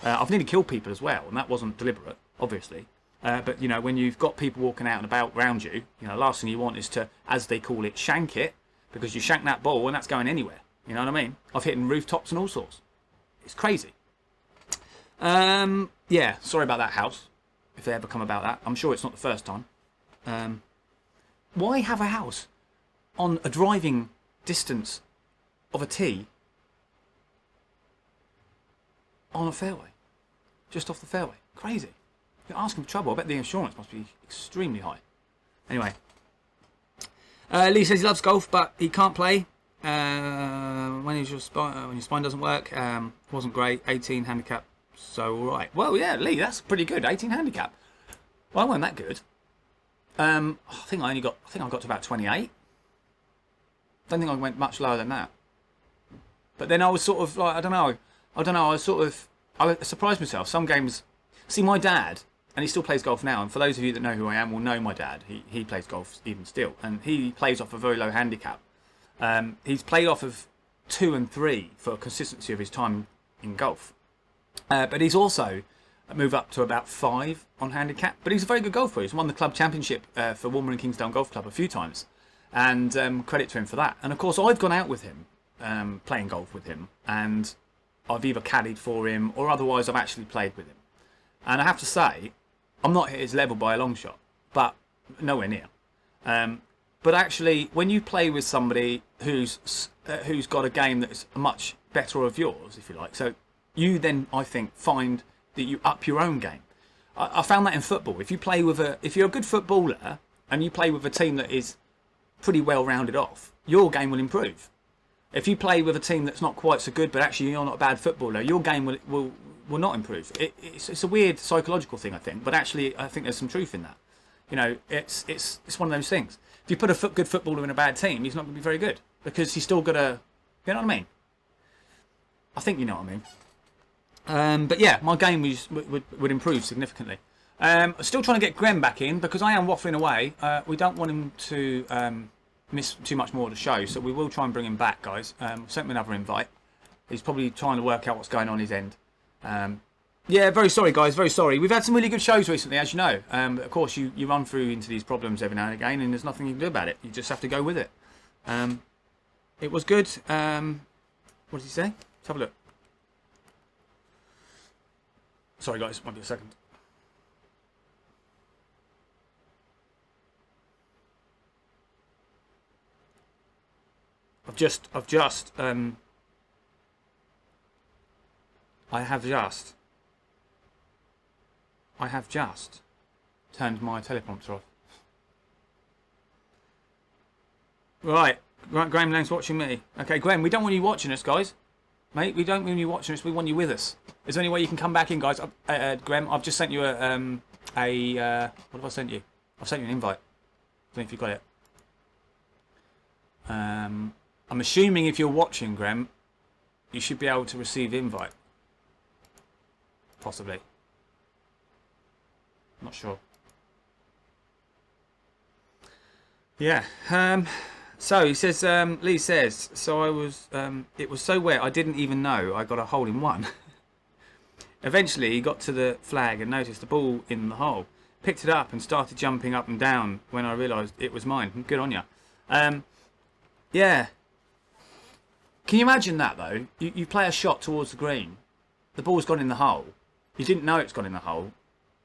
I've nearly killed people as well, and that wasn't deliberate, obviously. But, you know, when you've got people walking out and about around you, you know, last thing you want is to, as they call it, shank it, because you shank that ball and that's going anywhere. You know what I mean? I've hit in rooftops and all sorts. It's crazy. Yeah, sorry about that house, if they ever come about that. I'm sure it's not the first time. Why have a house on a driving distance of a tee on a fairway? Just off the fairway. Crazy. You're asking for trouble. I bet the insurance must be extremely high. Anyway. Lee says he loves golf, but he can't play when your spine doesn't work. Wasn't great. 18 handicap. So, all right. Well, yeah, Lee, that's pretty good. 18 handicap. Well, I wasn't that good. I think I got to about 28. Don't think I went much lower than that. But then I was sort of like, I don't know. I surprised myself. Some games. See, my dad, and he still plays golf now. And for those of you that know who I am, will know my dad. He plays golf even still, and he plays off a very low handicap. He's played off of 2 and 3 for consistency of his time in golf. But he's also moved up to about 5 on handicap. But he's a very good golfer. He's won the club championship for Walmer and Kingsdown Golf Club a few times, and credit to him for that. And of course, I've gone out with him, playing golf with him, and I've either caddied for him or otherwise I've actually played with him. And I have to say, I'm not at his level by a long shot, but nowhere near. But actually, when you play with somebody who's got a game that's much better of yours, if you like, so you then, I think, find that you up your own game. I found that in football. If you're a good footballer and you play with a team that is pretty well rounded off, your game will improve. If you play with a team that's not quite so good, but actually you're not a bad footballer, your game will not improve. It's a weird psychological thing, I think, but actually I think there's some truth in that. You know, it's one of those things. If you put a good footballer in a bad team, he's not going to be very good because he's still got to, you know what I mean? I think you know what I mean. But yeah, my game would improve significantly. Still trying to get Grem back in because I am waffling away. We don't want him to miss too much more of the show, so we will try and bring him back, guys. Sent him another invite. He's probably trying to work out what's going on his end. Yeah, very sorry, guys. Very sorry. We've had some really good shows recently, as you know. Of course, you run through into these problems every now and again, and there's nothing you can do about it. You just have to go with it. It was good. What did he say? Let's have a look. Sorry, guys. Might be a second. I have just turned my teleprompter off. Right, Graham Lane's watching me. Okay, Graham, we don't want you watching us, guys. Mate, we don't want you watching us, we want you with us. Is there any way you can come back in, guys? Graham, I've just sent you what have I sent you? I've sent you an invite. I don't know if you got it. I'm assuming if you're watching, Graham, you should be able to receive invite. Possibly. Not sure. Yeah. So he says, Lee says, so I was, it was so wet I didn't even know I got a hole in one. Eventually he got to the flag and noticed the ball in the hole. Picked it up and started jumping up and down when I realised it was mine. Good on ya. Yeah. Can you imagine that though? You play a shot towards the green. The ball's gone in the hole. You didn't know it's gone in the hole.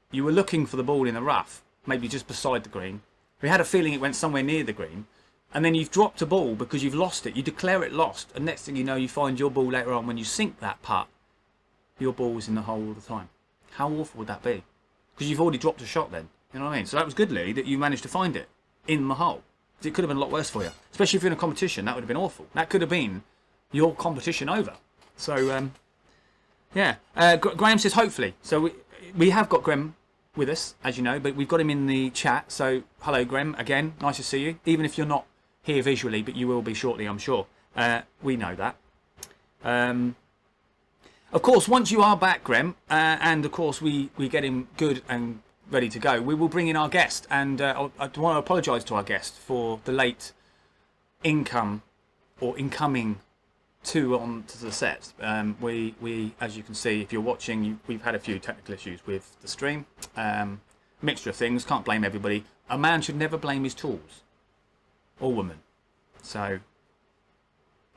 You were looking for the ball in the rough, maybe just beside the green. We had a feeling it went somewhere near the green. And then you've dropped a ball because you've lost it. You declare it lost. And next thing you know, you find your ball later on when you sink that putt. Your ball was in the hole all the time. How awful would that be? Because you've already dropped a shot then. You know what I mean? So that was good, Lee, that you managed to find it in the hole. It could have been a lot worse for you. Especially if you're in a competition, that would have been awful. That could have been your competition over. So, yeah. Graham says hopefully. So we have got Graham with us, as you know, but we've got him in the chat. So hello, Graham, again. Nice to see you. Even if you're not here visually, but you will be shortly, I'm sure. We know that. Of course, once you are back, Graham, and of course we get him good and ready to go, we will bring in our guest. And I want to apologise to our guest for the late incoming two on to the set. We, as you can see, if you're watching, we've had a few technical issues with the stream. Mixture of things. Can't blame everybody. A man should never blame his tools, or woman. So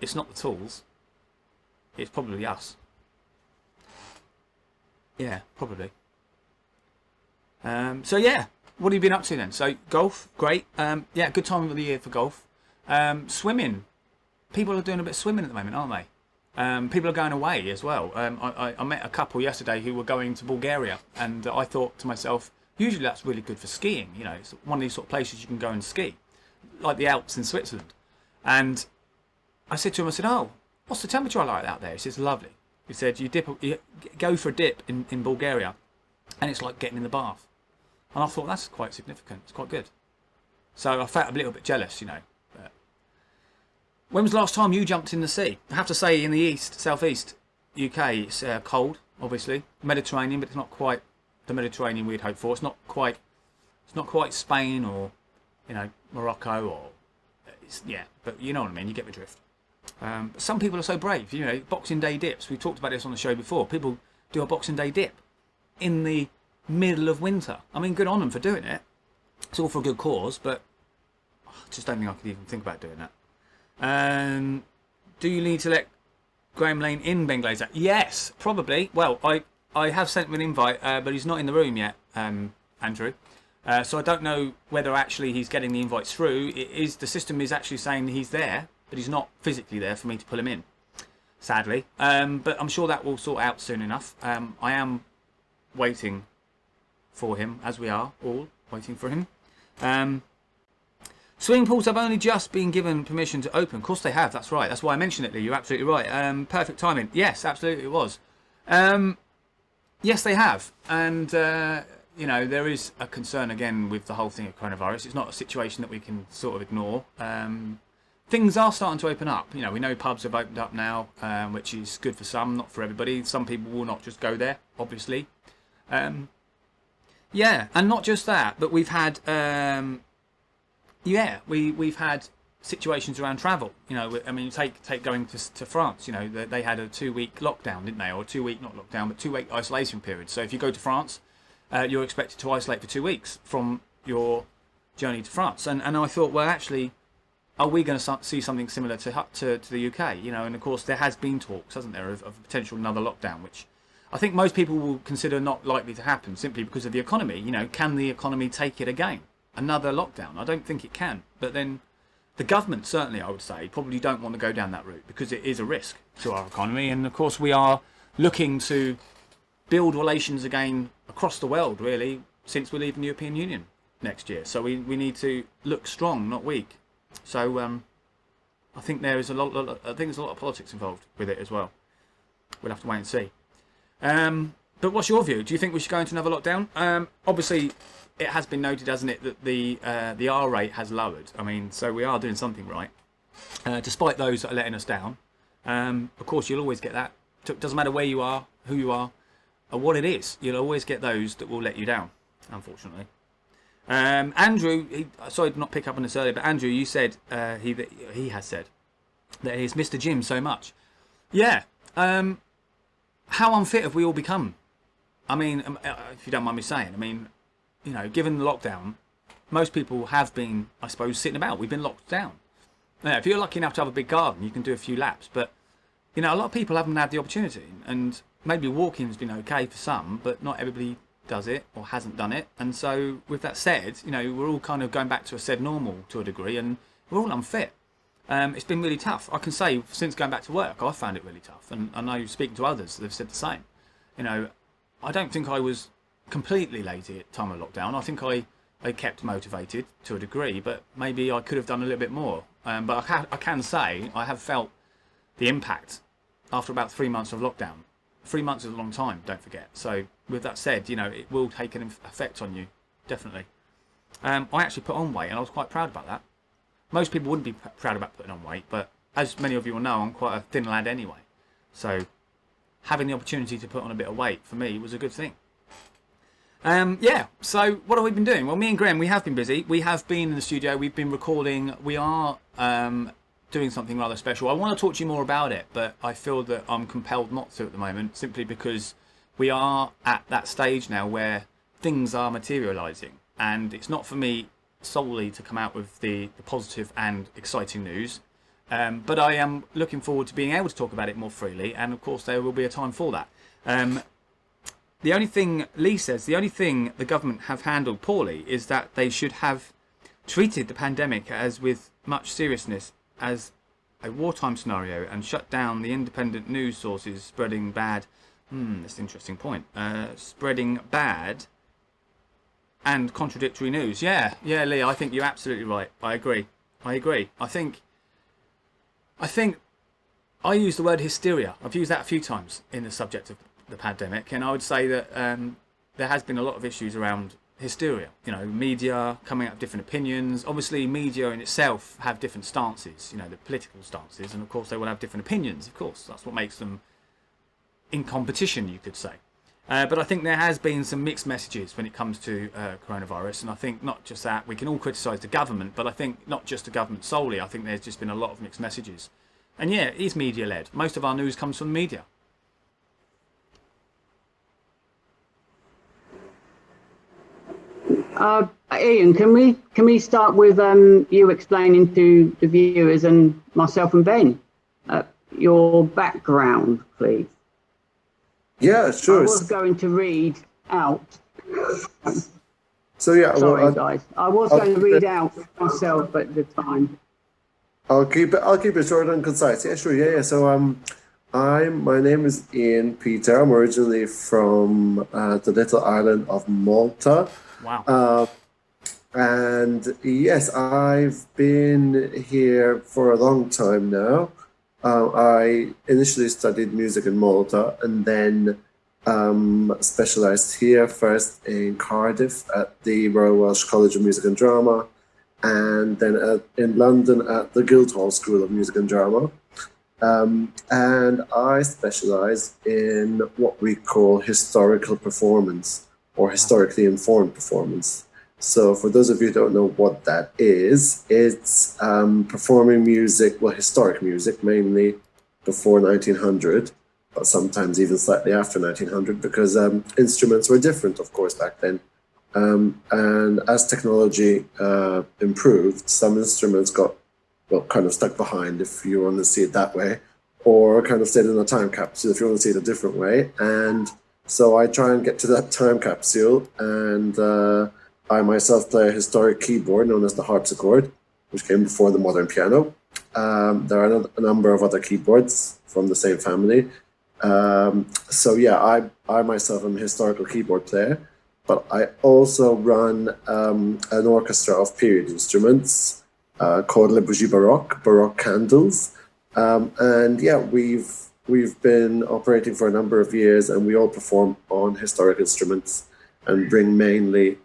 it's not the tools. It's probably us. Yeah, probably. So yeah, what have you been up to then? So golf, great. Yeah, good time of the year for golf. Swimming. People are doing a bit of swimming at the moment, aren't they? People are going away as well. I met a couple yesterday who were going to Bulgaria, and I thought to myself, usually that's really good for skiing. You know, it's one of these sort of places you can go and ski, like the Alps in Switzerland. And I said to him, I said, oh, what's the temperature like out there? He says, lovely. He said, you go for a dip in Bulgaria, and it's like getting in the bath. And I thought, that's quite significant. It's quite good. So I felt a little bit jealous, you know. But when was the last time you jumped in the sea? I have to say, in the east, southeast UK, it's cold, obviously. Mediterranean, but it's not quite the Mediterranean we'd hope for. It's not quite Spain or, you know, Morocco or, yeah. But you know what I mean. You get the drift. Some people are so brave. You know, Boxing Day dips. We've talked about this on the show before. People do a Boxing Day dip in the middle of winter. I mean, good on them for doing it. It's all for a good cause, but I just don't think I could even think about doing that. Do you need to let Graham Lane in, Ben Glazer? Yes, probably. Well, I have sent him an invite, but he's not in the room yet, Andrew. So I don't know whether actually he's getting the invites through. The system is actually saying he's there, but he's not physically there for me to pull him in, sadly. But I'm sure that will sort out soon enough. I am waiting for him, as we are all waiting for him. Swimming pools have only just been given permission to open. Of course they have, that's right. That's why I mentioned it, Lee. You're absolutely right. Perfect timing. Yes, absolutely it was. Yes, they have. And, you know, there is a concern again with the whole thing of coronavirus. It's not a situation that we can sort of ignore. Things are starting to open up. You know, we know pubs have opened up now, which is good for some, not for everybody. Some people will not just go there, obviously. Yeah, and not just that, but we've had, we've had situations around travel. You know, I mean, take going to France. You know, they had a 2-week lockdown, didn't they? Or a 2-week, not lockdown, but 2-week isolation period. So if you go to France, you're expected to isolate for 2 weeks from your journey to France. And I thought, well, actually, are we going to see something similar to the UK? You know, and of course there has been talks, hasn't there, of potential another lockdown, which I think most people will consider not likely to happen simply because of the economy. You know, can the economy take it again? Another lockdown? I don't think it can. But then the government, certainly, I would say, probably don't want to go down that route because it is a risk to our economy. And of course, we are looking to build relations again across the world, really, since we leave the European Union next year. So we need to look strong, not weak. So I think there is a lot of politics involved with it as well. We'll have to wait and see. But what's your view? Do you think we should go into another lockdown? Obviously, it has been noted, hasn't it, that the R rate has lowered. I mean, so we are doing something right, despite those that are letting us down. Of course, you'll always get that. It doesn't matter where you are, who you are, or what it is. You'll always get those that will let you down, unfortunately. Andrew, sorry to not pick up on this earlier, but Andrew, you said he has said that he's missed the gym so much. Yeah. How unfit have we all become? I mean, if you don't mind me saying, I mean, you know, given the lockdown, most people have been, I suppose, sitting about. We've been locked down. Now, if you're lucky enough to have a big garden, you can do a few laps. But, you know, a lot of people haven't had the opportunity. And maybe walking's been okay for some, but not everybody does it or hasn't done it. And so, with that said, you know, we're all kind of going back to a said normal to a degree, and we're all unfit. It's been really tough. I can say, since going back to work, I found it really tough. And I know speaking to others, they've said the same. You know, I don't think I was completely lazy at the time of lockdown. I think I kept motivated to a degree, but maybe I could have done a little bit more. But I can say I have felt the impact after about 3 months of lockdown. 3 months is a long time, don't forget. So with that said, you know, it will take an effect on you, definitely. I actually put on weight, and I was quite proud about that. Most people wouldn't be proud about putting on weight, but as many of you will know, I'm quite a thin lad anyway. So having the opportunity to put on a bit of weight, for me, was a good thing. Yeah, so what have we been doing? Well, me and Graham, we have been busy. We have been in the studio. We've been recording. We are doing something rather special. I want to talk to you more about it, but I feel that I'm compelled not to at the moment, simply because we are at that stage now where things are materialising, and it's not for me solely to come out with the positive and exciting news, but I am looking forward to being able to talk about it more freely, and of course there will be a time for that. The only thing, Lee says, the only thing the government have handled poorly is that they should have treated the pandemic as with much seriousness as a wartime scenario and shut down the independent news sources spreading bad. That's an interesting point. Spreading bad and contradictory news. Yeah, Lee, I think you're absolutely right. I agree. I think I use the word hysteria. I've used that a few times in the subject of the pandemic, and I would say that there has been a lot of issues around hysteria. You know, media coming up with different opinions. Obviously, media in itself have different stances, you know, the political stances, and of course they will have different opinions, of course. That's what makes them in competition, you could say. But I think there has been some mixed messages when it comes to coronavirus, and I think not just that, we can all criticise the government, but I think not just the government solely, I think there's just been a lot of mixed messages. And yeah, it is media-led. Most of our news comes from the media. Ian, can we start with you explaining to the viewers and myself and Ben your background, please? Yeah, sure. I was going to read out. So yeah, Sorry, guys. I was going to read out myself at the time. I'll keep it short and concise. Yeah, sure. Yeah. So my name is Ian Peter. I'm originally from the little island of Malta. Wow. And yes, I've been here for a long time now. I initially studied music in Malta and then specialised here first in Cardiff at the Royal Welsh College of Music and Drama, and then in London at the Guildhall School of Music and Drama. And I specialise in what we call historical performance or historically informed performance. So for those of you who don't know what that is, it's performing music, well, historic music, mainly before 1900, but sometimes even slightly after 1900, because instruments were different, of course, back then. And as technology improved, some instruments got, well, kind of stuck behind, if you want to see it that way, or kind of stayed in a time capsule, if you want to see it a different way. And so I try and get to that time capsule, and I myself play a historic keyboard known as the harpsichord, which came before the modern piano. There are a number of other keyboards from the same family. So yeah, I myself am a historical keyboard player, but I also run an orchestra of period instruments called Le Bougie Baroque candles. And yeah, we've been operating for a number of years, and we all perform on historic instruments and bring mainly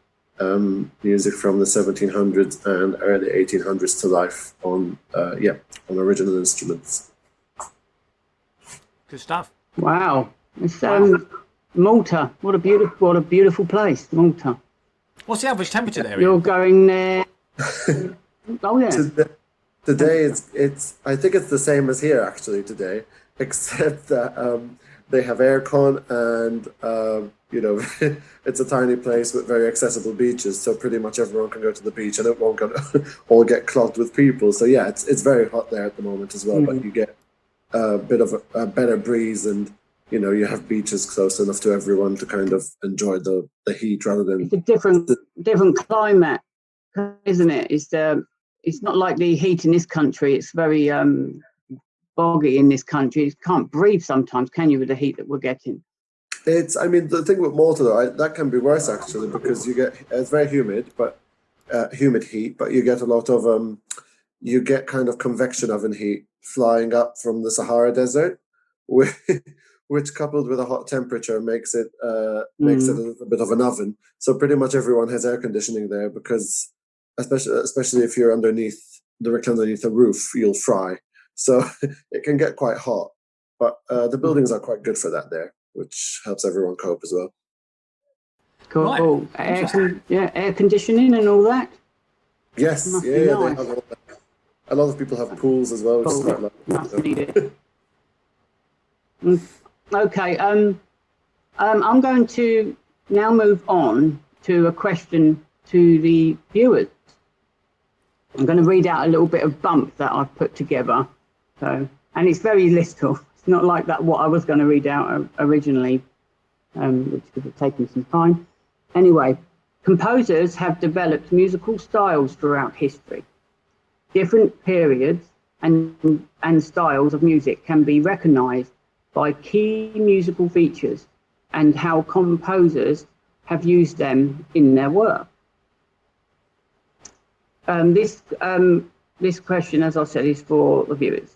music from the 1700s and early 1800s to life on original instruments. Good stuff. Wow, it's Malta. What a beautiful place, Malta. What's the average temperature there? You're going there. Oh yeah. Today it's I think it's the same as here actually today, except that they have aircon and it's a tiny place with very accessible beaches, so pretty much everyone can go to the beach and it won't all get clogged with people. So yeah, it's very hot there at the moment as well, but you get a bit of a better breeze, and you have beaches close enough to everyone to kind of enjoy the heat rather than. It's a different climate, isn't it? It's not like the heat in this country. It's very boggy in this country. You can't breathe sometimes, can you, with the heat that we're getting? The thing with Malta though, that can be worse actually, because it's very humid, but humid heat, but you get a lot of you get kind of convection oven heat flying up from the Sahara Desert, which coupled with a hot temperature makes it a little bit of an oven. So pretty much everyone has air conditioning there, because especially if you're directly underneath a roof, you'll fry. So it can get quite hot, but the buildings are quite good for that there, which helps everyone cope as well. Cool. Right. Air conditioning and all that. Yes, Nice. they have all that. A lot of people have pools as well, which is quite Must nice. need it. Okay. I'm going to now move on to a question to the viewers. I'm going to read out a little bit of bump that I've put together. So, and it's very little. It's not like that what I was going to read out originally, which would have taken some time. Anyway, composers have developed musical styles throughout history. Different periods and styles of music can be recognized by key musical features and how composers have used them in their work. This question, as I said, is for the viewers.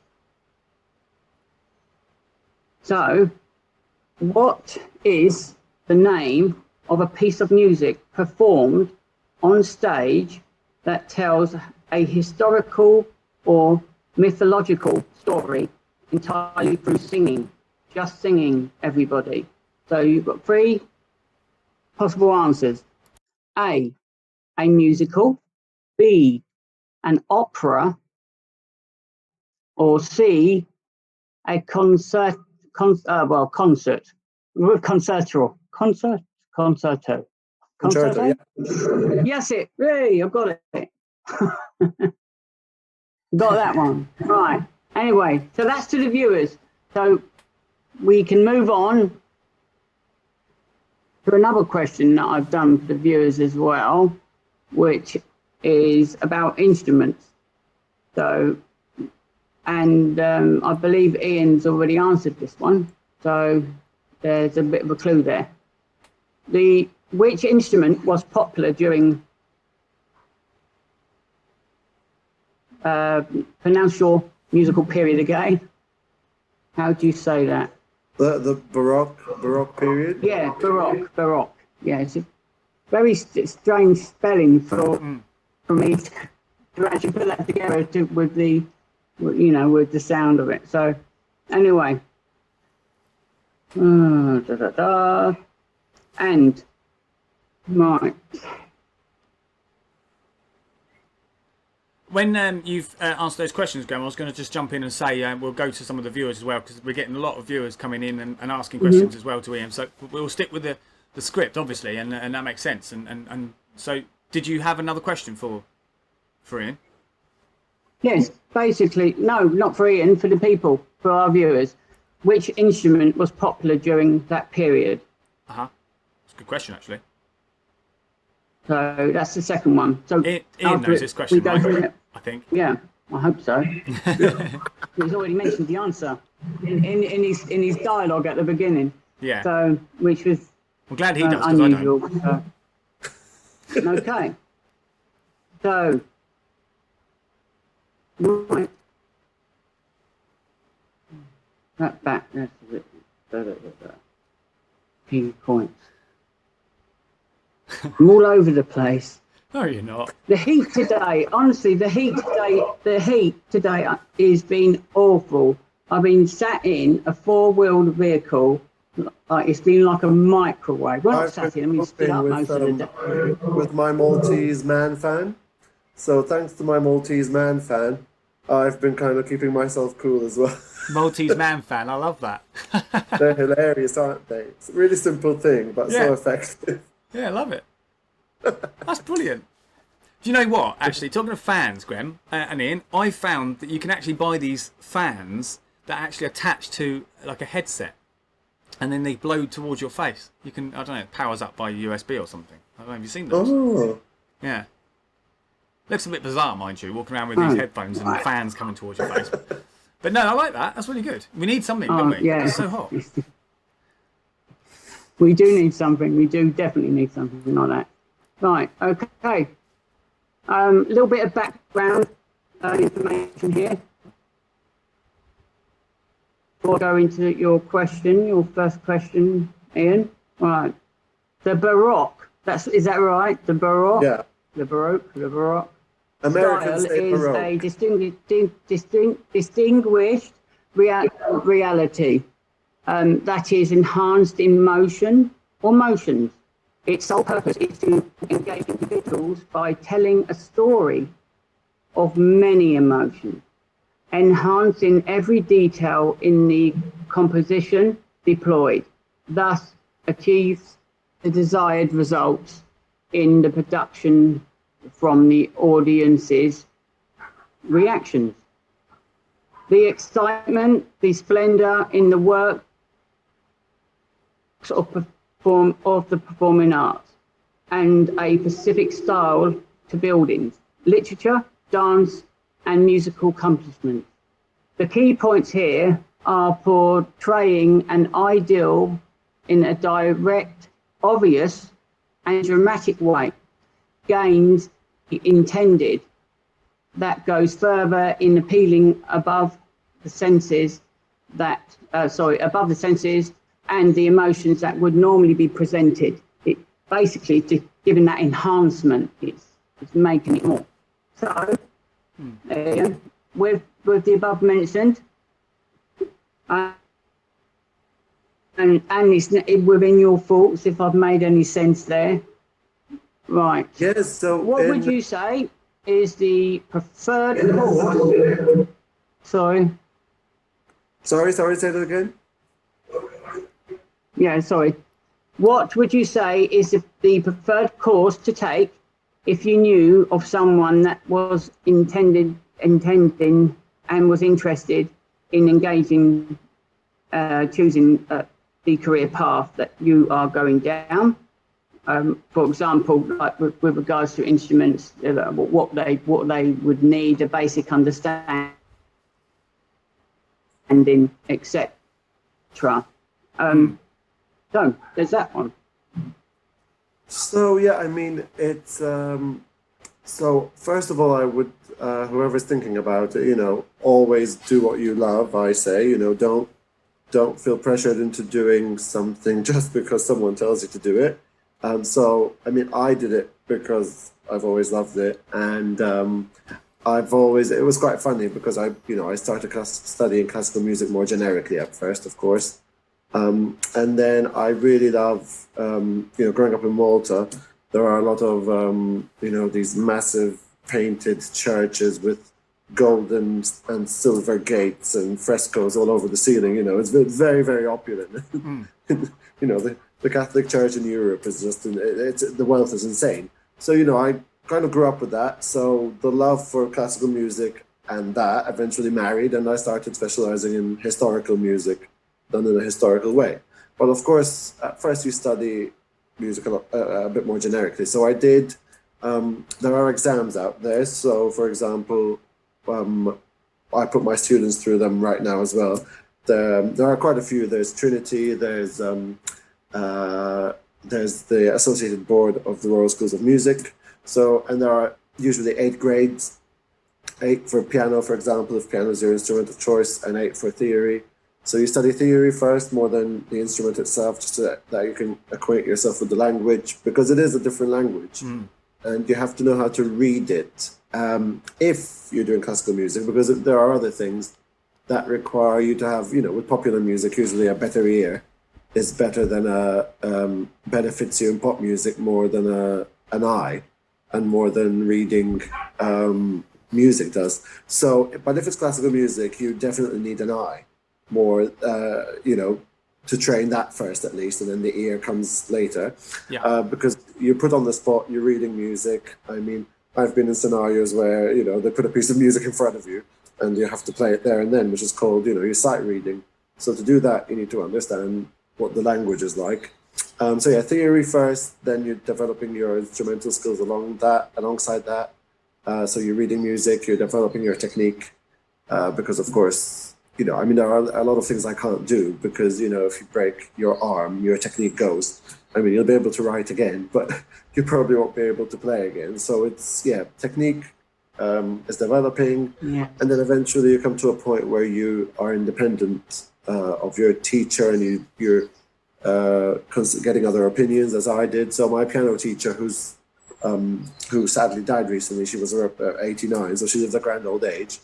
So, what is the name of a piece of music performed on stage that tells a historical or mythological story entirely through singing? Just singing, everybody. So you've got 3 possible answers. A musical. B, an opera. Or C, a concerto. Concerto. Yeah. Yes, hey, I've got it. Got that one. Right. Anyway, so that's to the viewers. So we can move on to another question that I've done for the viewers as well, which is about instruments. So, and I believe Ian's already answered this one. So there's a bit of a clue there. Which instrument was popular during pronounce your musical period again? How do you say that? The Baroque period? Yeah, Baroque. Yeah, it's a very strange spelling for me to actually put that together with the, with the sound of it. So, anyway. And, right. When you've answered those questions, Graham, I was going to just jump in and say we'll go to some of the viewers as well, because we're getting a lot of viewers coming in and asking questions as well to Ian. So we'll stick with the script, obviously, and that makes sense. And so, did you have another question for Ian? Yes, basically, no, not for Ian, for the people, for our viewers. Which instrument was popular during that period? That's a good question, actually. So that's the second one. So Ian knows this question, right? I think. Yeah, I hope so. He's already mentioned the answer in his dialogue at the beginning. Yeah. So, which was I'm glad he does, because unusual. I don't. Okay. So, right. That's a bit. Key points. I'm all over the place. No, you're not. The heat today, honestly, the heat today is been awful. I've been sat in a 4-wheeled vehicle, like it's been like a microwave. Well, not sat in, I mean, stood up most of the day. With my Maltese man fan. So thanks to my Maltese man fan, I've been kind of keeping myself cool as well. Maltese man fan, I love that. They're hilarious, aren't they? It's a really simple thing, but so effective. Yeah, I love it. That's brilliant. Do you know what? Actually, talking of fans, Graham and Ian, I found that you can actually buy these fans that actually attach to like a headset, and then they blow towards your face. You can, I don't know, it powers up by USB or something. I don't know, have you seen those? Oh. Yeah. Looks a bit bizarre, mind you, walking around with these headphones and fans coming towards your face. But no, I like that. That's really good. We need something, don't we? Yeah. It's so hot. We do need something. We do definitely need something like that. Right, okay. A little bit of background information here. Before I go into your first question, Ian. Right. The Baroque, is that right? The Baroque? Yeah. The Baroque. Americans say Baroque. Is a distinguished reality that is enhanced in motion or motions. Its sole purpose is to engage individuals by telling a story of many emotions, enhancing every detail in the composition deployed, thus achieves the desired results in the production from the audience's reactions. The excitement, the splendor in the work of the performing arts, and a specific style to buildings, literature, dance, and musical accomplishments. The key points here are portraying an ideal in a direct, obvious, and dramatic way, gains intended, that goes further in appealing above the senses above the senses and the emotions that would normally be presented. It basically giving that enhancement, it's making it more. So, with the above mentioned, and it's within your thoughts, if I've made any sense there. Right. Yes, so what would you say is the preferred course? Sorry, say that again. Yeah, sorry. What would you say is the preferred course to take if you knew of someone that was intending and was interested in engaging, choosing the career path that you are going down? For example, like with regards to instruments, what they would need a basic understanding, etc. So there's that one. So yeah, I mean, it's so first of all, I would whoever's thinking about it, always do what you love. I say, don't feel pressured into doing something just because someone tells you to do it. So I mean, I did it because I've always loved it, and it was quite funny because I started studying classical music more generically at first, of course. And then I really love, growing up in Malta, there are a lot of, these massive painted churches with golden and silver gates and frescoes all over the ceiling. It's very, very opulent. The Catholic Church in Europe is just, the wealth is insane. So, I kind of grew up with that. So the love for classical music and that eventually married, and I started specializing in historical music, done in a historical way. But of course, at first you study music a bit more generically. So I did, there are exams out there. So for example, I put my students through them right now as well. There are quite a few. There's Trinity, there's the Associated Board of the Royal Schools of Music. So, and there are usually 8 grades, 8 for piano, for example, if piano is your instrument of choice, and 8 for theory. So you study theory first more than the instrument itself, just so that you can acquaint yourself with the language, because it is a different language. And you have to know how to read it if you're doing classical music, because there are other things that require you to have, with popular music, usually a better ear is better than benefits you in pop music more than an eye, and more than reading music does. So, but if it's classical music, you definitely need an eye more, to train that first at least, and then the ear comes later. Because you're put on the spot, you're reading music. I mean, I've been in scenarios where, they put a piece of music in front of you and you have to play it there and then, which is called, your sight reading. So to do that, you need to understand what the language is like. So yeah, theory first, then you're developing your instrumental skills alongside that. So you're reading music, you're developing your technique, because of course, there are a lot of things I can't do because, if you break your arm, your technique goes. You'll be able to write again, but you probably won't be able to play again. So it's, technique is developing. And then eventually you come to a point where you are independent of your teacher, and you're getting other opinions, as I did. So my piano teacher, who sadly died recently, she was 89, so she lived a grand old age.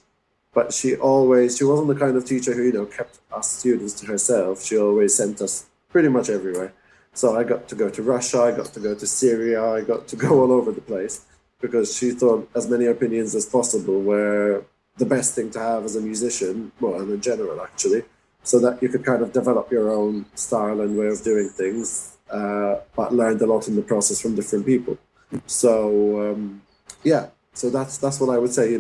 But she wasn't the kind of teacher who, kept us students to herself. She always sent us pretty much everywhere. So I got to go to Russia, I got to go to Syria, I got to go all over the place. because she thought as many opinions as possible were the best thing to have as a musician, well, and in general, actually, so that you could kind of develop your own style and way of doing things, but learned a lot in the process from different people. So, so that's what I would say,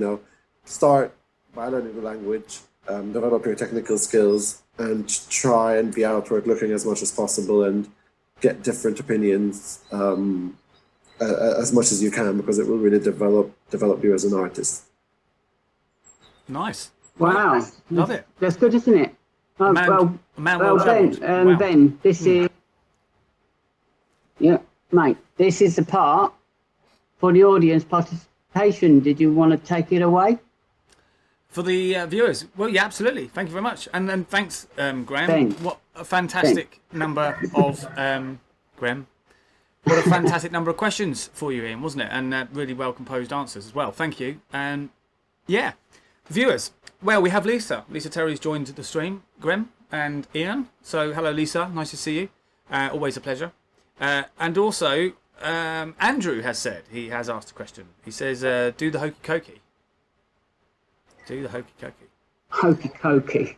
start by learning the language, develop your technical skills, and try and be outward looking as much as possible and get different opinions as much as you can, because it will really develop you as an artist. Nice. Wow. Love it. That's good, isn't it? Oh, Man well Ben, travelled. Wow. Ben, this is... Yeah, mate, this is the part for the audience participation. Did you want to take it away? For the viewers, well, yeah, absolutely. Thank you very much. And then thanks, Graham. Ben. What a fantastic number of... Graham. What a fantastic number of questions for you, Ian, wasn't it? And really well-composed answers as well. Thank you. And, yeah, viewers, well, we have Lisa. Lisa Terry's joined the stream, Graham and Ian. So, hello, Lisa. Nice to see you. Always a pleasure. And also, Andrew has said, he has asked a question. He says, do the hokey cokey. Do the hokey cokey. Hokey cokey.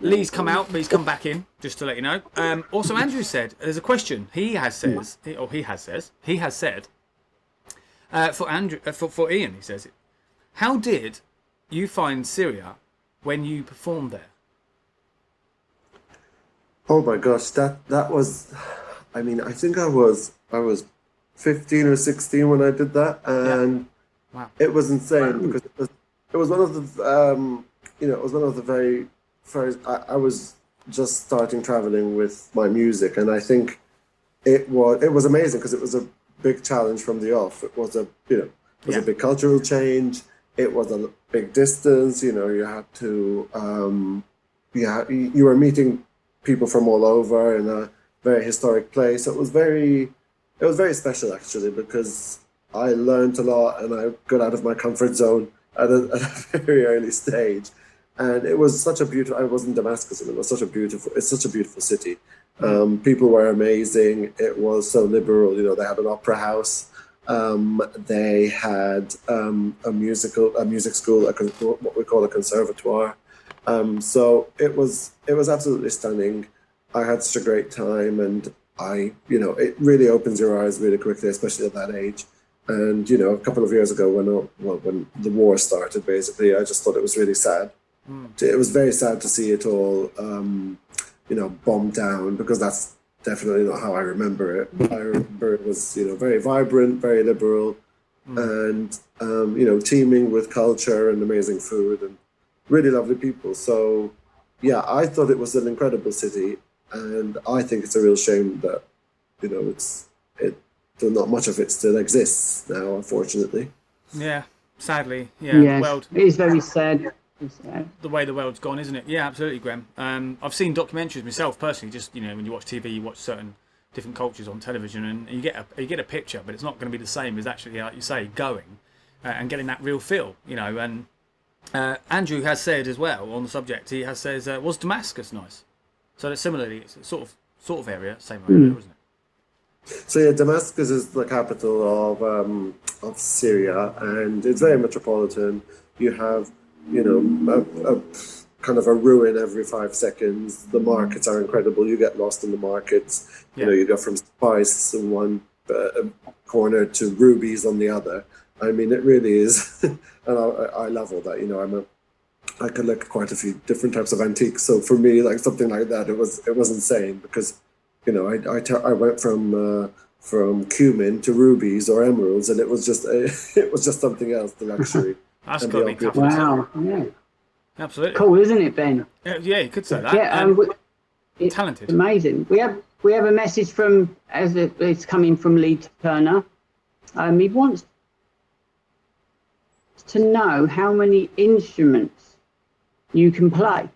Lee's come out, but he's come back in, just to let you know. Also, Andrew said, there's a question. He has said, for Andrew, for Ian, he says, how did you find Syria when you performed there? Oh my gosh, that was, I mean, I think I was 15 or 16 when I did that, and Wow. it was insane because it was one of the it was one of the very first. I was just starting traveling with my music, and I think it was amazing because it was a big challenge from the off. It was a a big cultural change. It was a big distance. You had to you were meeting people from all over in a very historic place. It was very special actually, because I learned a lot and I got out of my comfort zone at a very early stage. And it was such a beautiful, I was in Damascus, and it's such a beautiful city. People were amazing. It was so liberal. They had an opera house. They had a music school, what we call a conservatoire. So it was absolutely stunning. I had such a great time, and it really opens your eyes really quickly, especially at that age. And a couple of years ago, when the war started, basically, I just thought it was really sad. It was very sad to see it all, bombed down, because that's definitely not how I remember it. I remember it was, very vibrant, very liberal, and teeming with culture and amazing food and really lovely people. So, yeah, I thought it was an incredible city, and I think it's a real shame that, not much of it still exists now, unfortunately. Yeah, sadly. Yeah, yes, the world. It is very sad. The way the world's gone, isn't it? Yeah, absolutely, Graham. I've seen documentaries myself personally. Just when you watch TV, you watch certain different cultures on television, and you get a picture, but it's not going to be the same as actually, like you say, going and getting that real feel. And Andrew has said as well on the subject. He has says, was Damascus nice? So that similarly, it's a sort of area, same area, isn't it? So yeah, Damascus is the capital of Syria, and it's very metropolitan. You have a kind of a ruin every 5 seconds. The markets are incredible. You get lost in the markets. You go from spice in one corner to rubies on the other. I mean, it really is, and I love all that. I collect quite a few different types of antiques. So for me, like something like that, it was insane, because I went from cumin to rubies or emeralds, and it was just something else, the luxury. That's got to be tough. Wow, yeah. Absolutely. Cool, isn't it, Ben? Yeah, you could say that. Yeah, it's talented. Amazing. We have a message from, as it's coming from Lee Turner. He wants to know how many instruments you can play.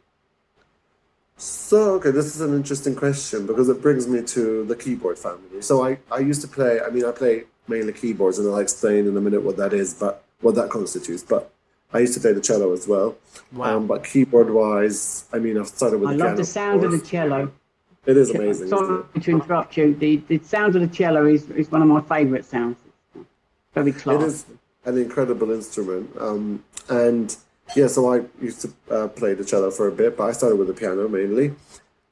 So, okay, this is an interesting question, because it brings me to the keyboard family. So I used to play, I play mainly keyboards, and I'll explain in a minute what that is, but what that constitutes. But I used to play the cello as well. Wow. But keyboard-wise, I've started with the piano. I love the sound of the cello. It is amazing, isn't Sorry it? to interrupt you. The sound of the cello is one of my favourite sounds. Very It class. is an incredible instrument. And yeah, so I used to play the cello for a bit, but I started with the piano mainly.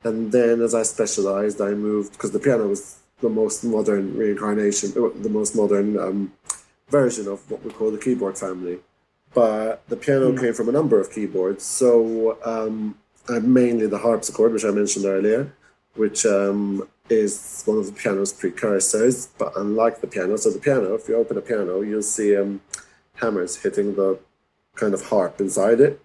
And then as I specialized, I moved, because the piano was the most modern reincarnation, the most modern version of what we call the keyboard family. But the piano came from a number of keyboards. So mainly the harpsichord, which I mentioned earlier, which is one of the piano's precursors. But unlike the piano, so the piano, if you open a piano, you'll see hammers hitting the kind of harp inside it.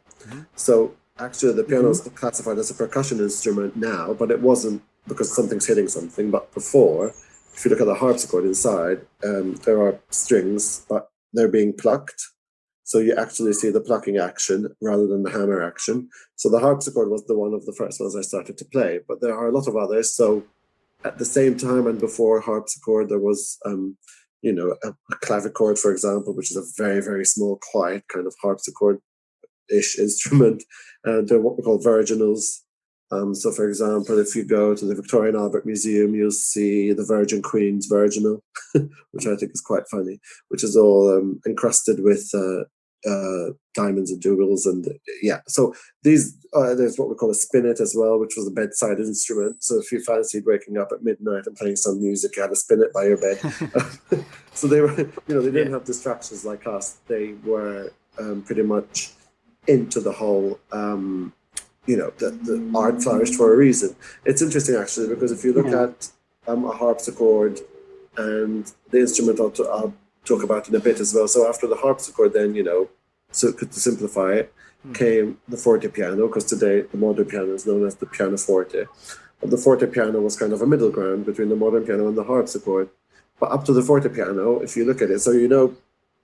So actually, the piano is classified as a percussion instrument now, but it wasn't because something's hitting something. But before, if you look at the harpsichord inside, there are strings, but they're being plucked. So you actually see the plucking action rather than the hammer action. So the harpsichord was the one of the first ones I started to play, but there are a lot of others. So at the same time and before harpsichord, there was, a clavichord, for example, which is a very, very small, quiet kind of harpsichord-ish instrument. And they're what we call virginals. So, for example, if you go to the Victoria and Albert Museum, you'll see the Virgin Queen's virginal, which I think is quite funny, which is all encrusted with diamonds and jewels. And so there's what we call a spinet as well, which was a bedside instrument. So if you fancied waking up at midnight and playing some music, you had a spinet by your bed. So they were, they didn't have distractions like us. They were pretty much into the whole the art flourished for a reason. It's interesting actually, because if you look at a harpsichord, and the instrument I'll talk about in a bit as well. So after the harpsichord, then so to simplify it, came the forte piano, because today the modern piano is known as the pianoforte. But the forte piano was kind of a middle ground between the modern piano and the harpsichord. But up to the forte piano, if you look at it, so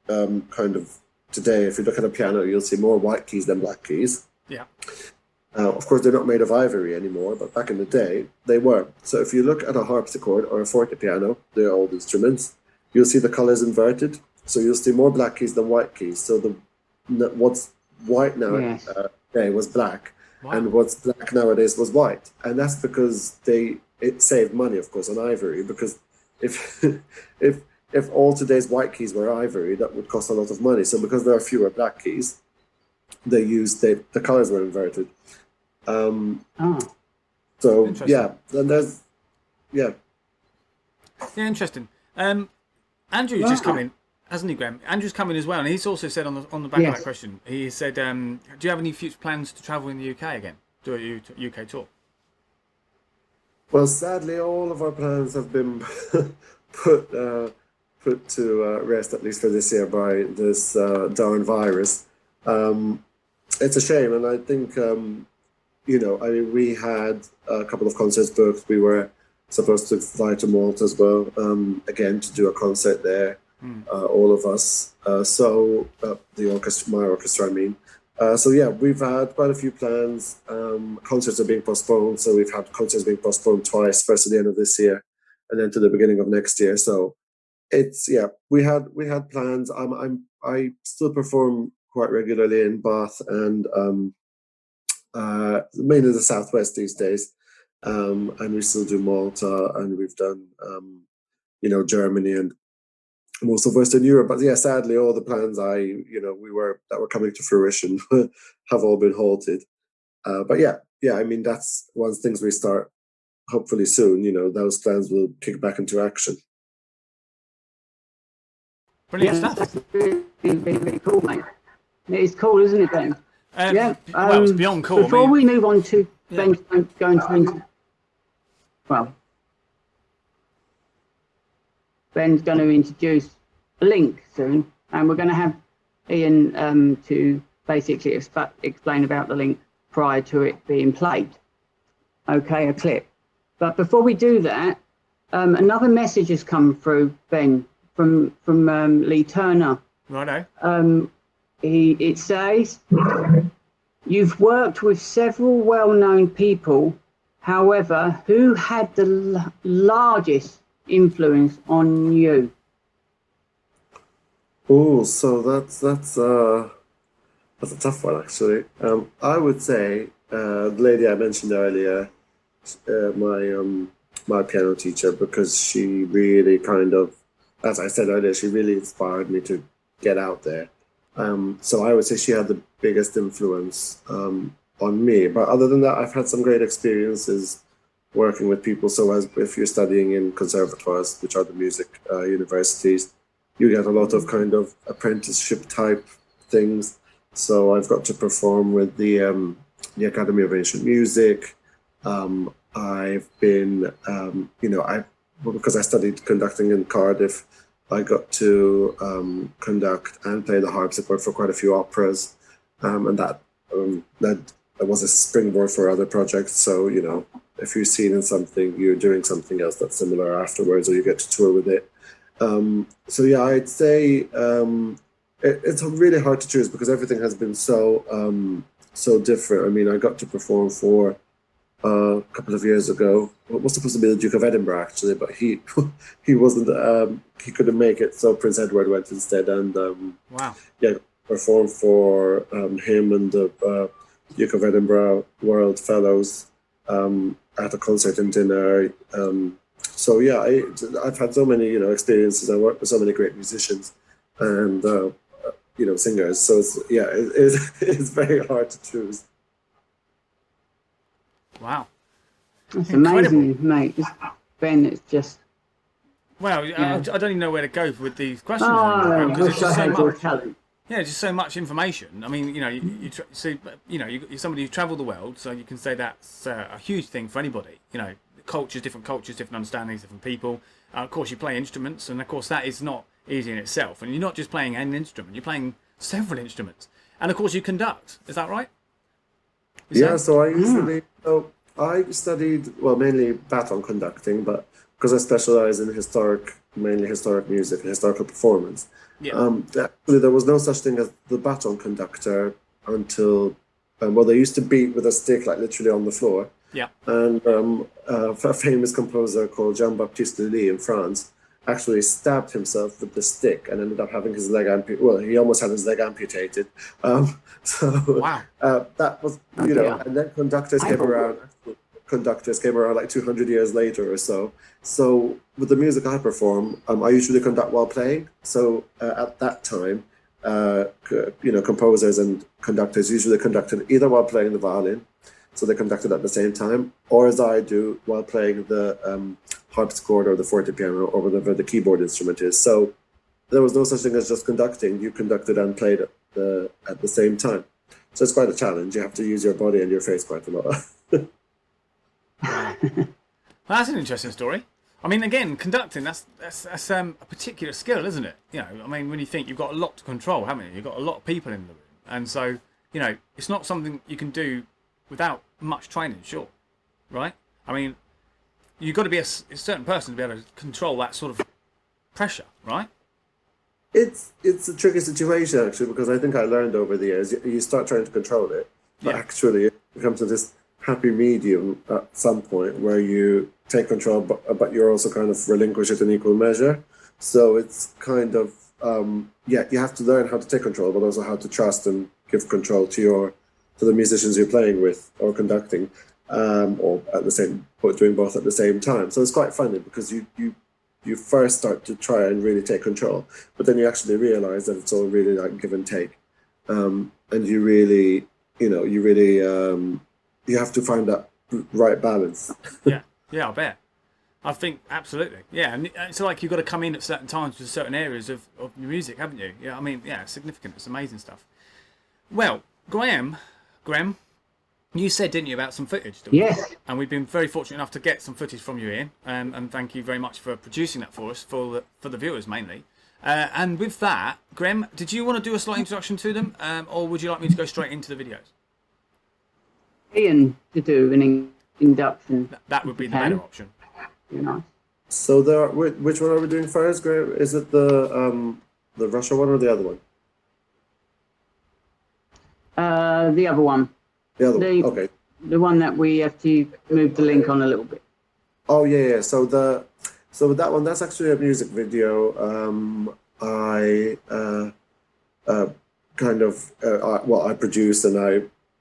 kind of today, if you look at a piano, you'll see more white keys than black keys. Yeah. Of course, they're not made of ivory anymore, but back in the day, they were. So if you look at a harpsichord or a fortepiano, they're old instruments, you'll see the colors inverted. So you'll see more black keys than white keys. So what's white now today was black, and what's black nowadays was white. And that's because it saved money, of course, on ivory, because if if all today's white keys were ivory, that would cost a lot of money. So because there are fewer black keys, they used the colors were inverted. So and there's interesting. Andrew's just come in, hasn't he, Graham? Andrew's come in as well, and he's also said on the back of that question, he said, do you have any future plans to travel in the UK again, do a UK tour? Well, sadly, all of our plans have been put to rest, at least for this year, by this darn virus. It's a shame, and I think we had a couple of concerts booked. We were supposed to fly to Malta as well, again to do a concert there, all of us. The orchestra, my orchestra, I mean. We've had quite a few plans. Concerts are being postponed, so we've had concerts being postponed twice, first at the end of this year, and then to the beginning of next year. So it's we had plans. I still perform quite regularly in Bath and mainly the southwest these days, and we still do Malta, and we've done Germany and most of Western Europe. But sadly, all the plans that were coming to fruition have all been halted. I mean, that's once things restart, hopefully soon, those plans will kick back into action. Brilliant stuff. That's really, really cool, mate. It's cool, isn't it, Ben? Well, it's beyond cool. Before we move on to Ben's going to Ben's going to introduce a link soon, and we're going to have Ian to basically explain about the link prior to it being played. Okay, a clip. But before we do that, another message has come through, Ben, from Lee Turner. Righto. It says, you've worked with several well-known people. However, who had the largest influence on you? Oh, so that's a tough one, actually. I would say the lady I mentioned earlier, my piano teacher, because she really kind of, as I said earlier, she really inspired me to get out there. So I would say she had the biggest influence on me. But other than that, I've had some great experiences working with people. So as if you're studying in conservatoires, which are the music universities, you get a lot of kind of apprenticeship type things. So I've got to perform with the Academy of Ancient Music. I've been, because I studied conducting in Cardiff, I got to conduct and play the harpsichord for quite a few operas, and that was a springboard for other projects. So, if you're seen in something, you're doing something else that's similar afterwards, or you get to tour with it. So yeah, I'd say it's really hard to choose because everything has been so different. I mean, I got to perform for a couple of years ago. What was supposed to be the Duke of Edinburgh, actually, but he wasn't. He couldn't make it, so Prince Edward went instead, and wow, yeah, performed for him and the Duke of Edinburgh World Fellows at a concert and dinner. So yeah, I've had so many experiences. I worked with so many great musicians and singers. So it's very hard to choose. Wow. That's Incredible. amazing, mate. Ben, it's just... Well, Yeah. I don't even know where to go with these questions Oh, anymore, I because wish I had your talent. Yeah, just so much information. I mean, you're somebody who's travelled the world, so you can say that's a huge thing for anybody. Cultures, different understandings, different people. Of course, you play instruments, and of course that is not easy in itself. And you're not just playing an instrument; you're playing several instruments. And of course, you conduct. Is that right? So I studied mainly baton conducting, but because I specialize in mainly historic music and historical performance. Yeah. Actually, there was no such thing as the baton conductor until, they used to beat with a stick, like literally on the floor. Yeah. And a famous composer called Jean-Baptiste Lully in France actually stabbed himself with the stick and ended up having his leg amputated. Well, he almost had his leg amputated. Wow. That was, and then conductors came around like 200 years later or so. So with the music I perform, I usually conduct while playing. So at that time, composers and conductors usually conducted either while playing the violin, so they conducted at the same time, or as I do while playing the harpsichord or the fortepiano or whatever the keyboard instrument is. So there was no such thing as just conducting. You conducted and played at the same time. So it's quite a challenge. You have to use your body and your face quite a lot. Wow. Well, that's an interesting story. I mean, again, conducting, that's a particular skill, isn't it? I mean, when you think you've got a lot to control, haven't you? You've got a lot of people in the room. And so, it's not something you can do without much training, sure. Right? I mean, you've got to be a certain person to be able to control that sort of pressure, right? It's a tricky situation, actually, because I think I learned over the years, you start trying to control it, but actually it comes to this happy medium at some point where you take control, but you're also kind of relinquish it in equal measure. So it's kind of, you have to learn how to take control, but also how to trust and give control to the musicians you're playing with or conducting, or doing both at the same time. So it's quite funny because you first start to try and really take control, but then you actually realize that it's all really like give and take, and you really, you have to find that right balance. Yeah, I bet. I think absolutely. Yeah, and it's like you've got to come in at certain times to certain areas of music, haven't you? Yeah, I mean, yeah, it's significant. It's amazing stuff. Well, Grem, you said, didn't you, about some footage? Yes. And we've been very fortunate enough to get some footage from you, Ian, and thank you very much for producing that for us, for the viewers mainly. And with that, Grem, did you want to do a slight introduction to them, or would you like me to go straight into the videos? Ian to do an induction. That would be the better option. Nice. So which one are we doing first, Graham? Is it the Russia one or the other one? The other one. The other one. Okay. The one that we have to move the link on a little bit. Oh yeah. So with that one, that's actually a music video. I produced and I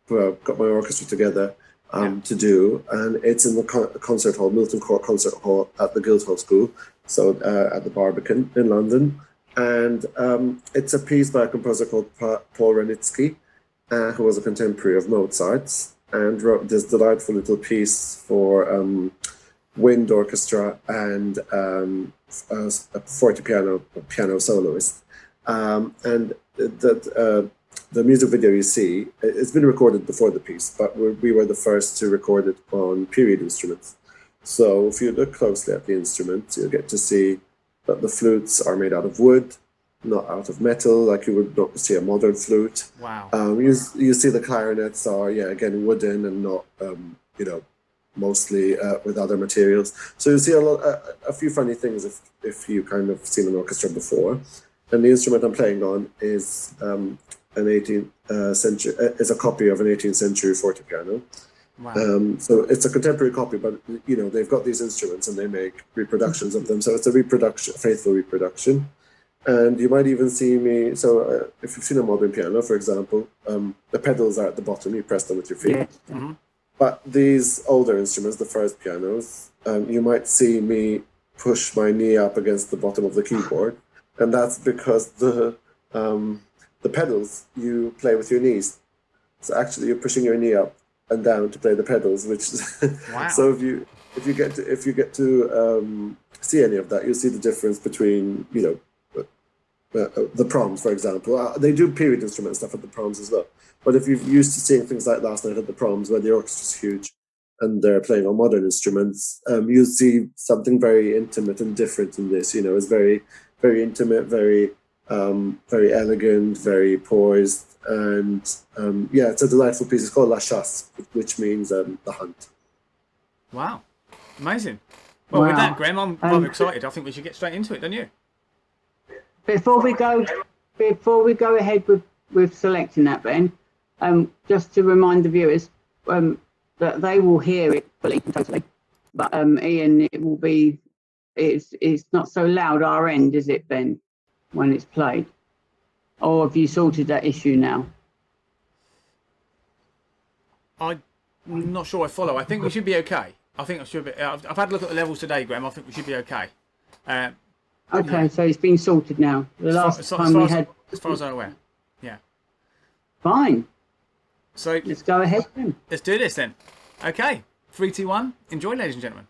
got my orchestra together, to do, and it's in the concert hall, Milton Court Concert Hall at the Guildhall School, so at the Barbican in London. And it's a piece by a composer called Paul Wranitzky, who was a contemporary of Mozart's, and wrote this delightful little piece for wind orchestra and a fortepiano piano soloist. And the music video you see, it's been recorded before the piece, but we were the first to record it on period instruments. So if you look closely at the instruments, you'll get to see that the flutes are made out of wood, not out of metal, like you would not see a modern flute. Wow. You see the clarinets are, again, wooden and not, mostly with other materials. So you see a few funny things if you kind of seen an orchestra before. And the instrument I'm playing on is an 18th century, is a copy of an 18th century fortepiano. Wow. So it's a contemporary copy, but they've got these instruments and they make reproductions of them. So it's a reproduction, faithful reproduction. And you might even see me. So if you've seen a modern piano, for example, the pedals are at the bottom. You press them with your feet. Yeah. Mm-hmm. But these older instruments, the first pianos, you might see me push my knee up against the bottom of the keyboard, and that's because the pedals you play with your knees. So actually, you're pushing your knee up and down to play the pedals, which wow. So if you get to see any of that, you'll see the difference between the proms, for example. They do period instrument stuff at the proms as well. But if you're used to seeing things like last night at the proms, where the orchestra's huge and they're playing on modern instruments, you see something very intimate and different in this. It's very, very intimate, very, very elegant, very poised, and it's a delightful piece. It's called La Chasse, which means the hunt. Wow, amazing. Well, with that, Graham, I'm rather excited. I think we should get straight into it, don't you? Before we go ahead with selecting that, Ben, just to remind the viewers that they will hear it fully and totally, but Ian, it will be it's not so loud our end, is it, Ben, when it's played? Or have you sorted that issue now? I'm not sure I follow. I think we should be okay. I've had a look at the levels today, Graham. I think we should be okay. Okay, so it's been sorted now. As far as I'm aware. Yeah. Fine. So let's go ahead then. Let's do this then. Okay. 3, 2, 1. Enjoy, ladies and gentlemen.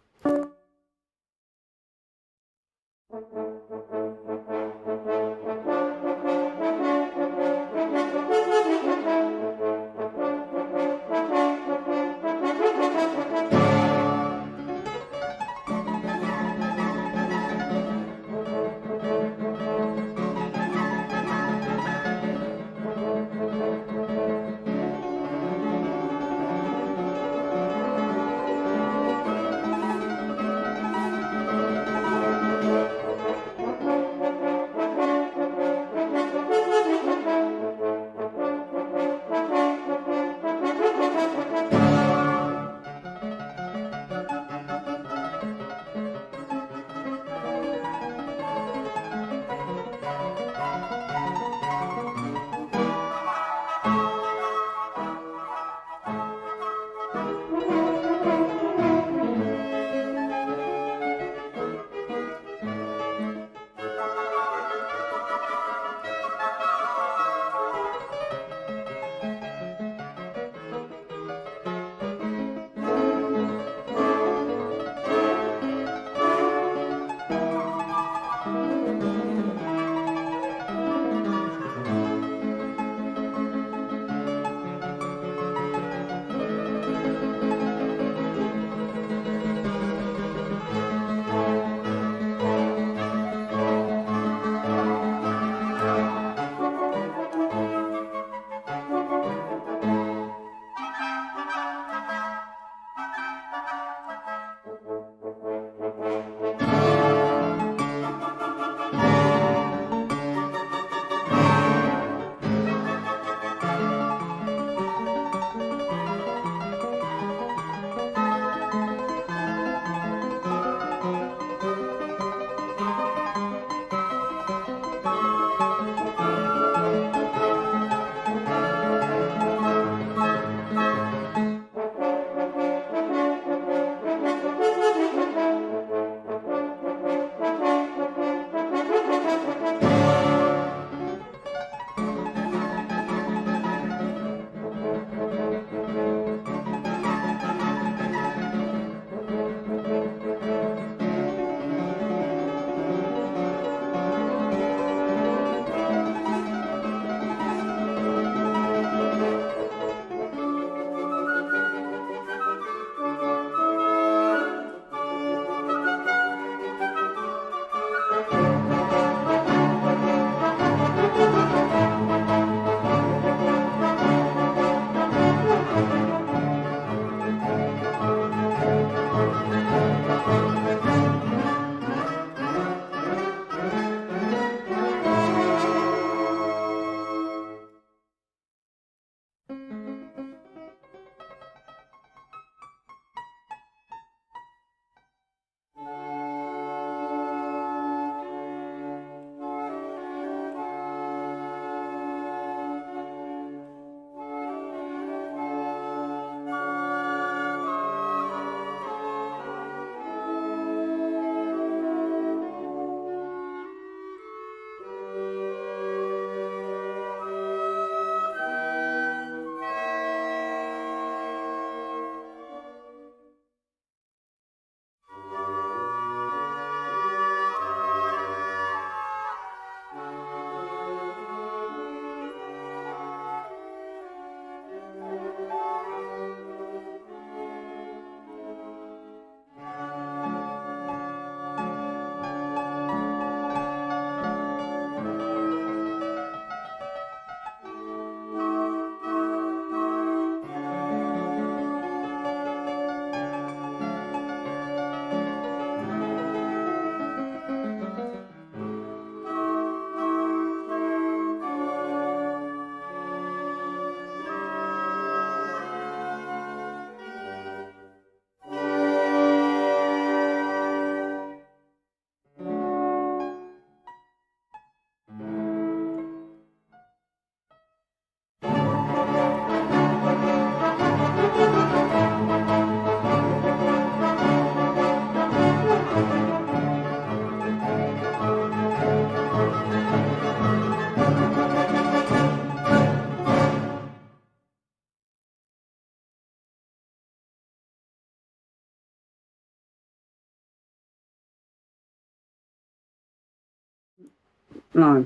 No.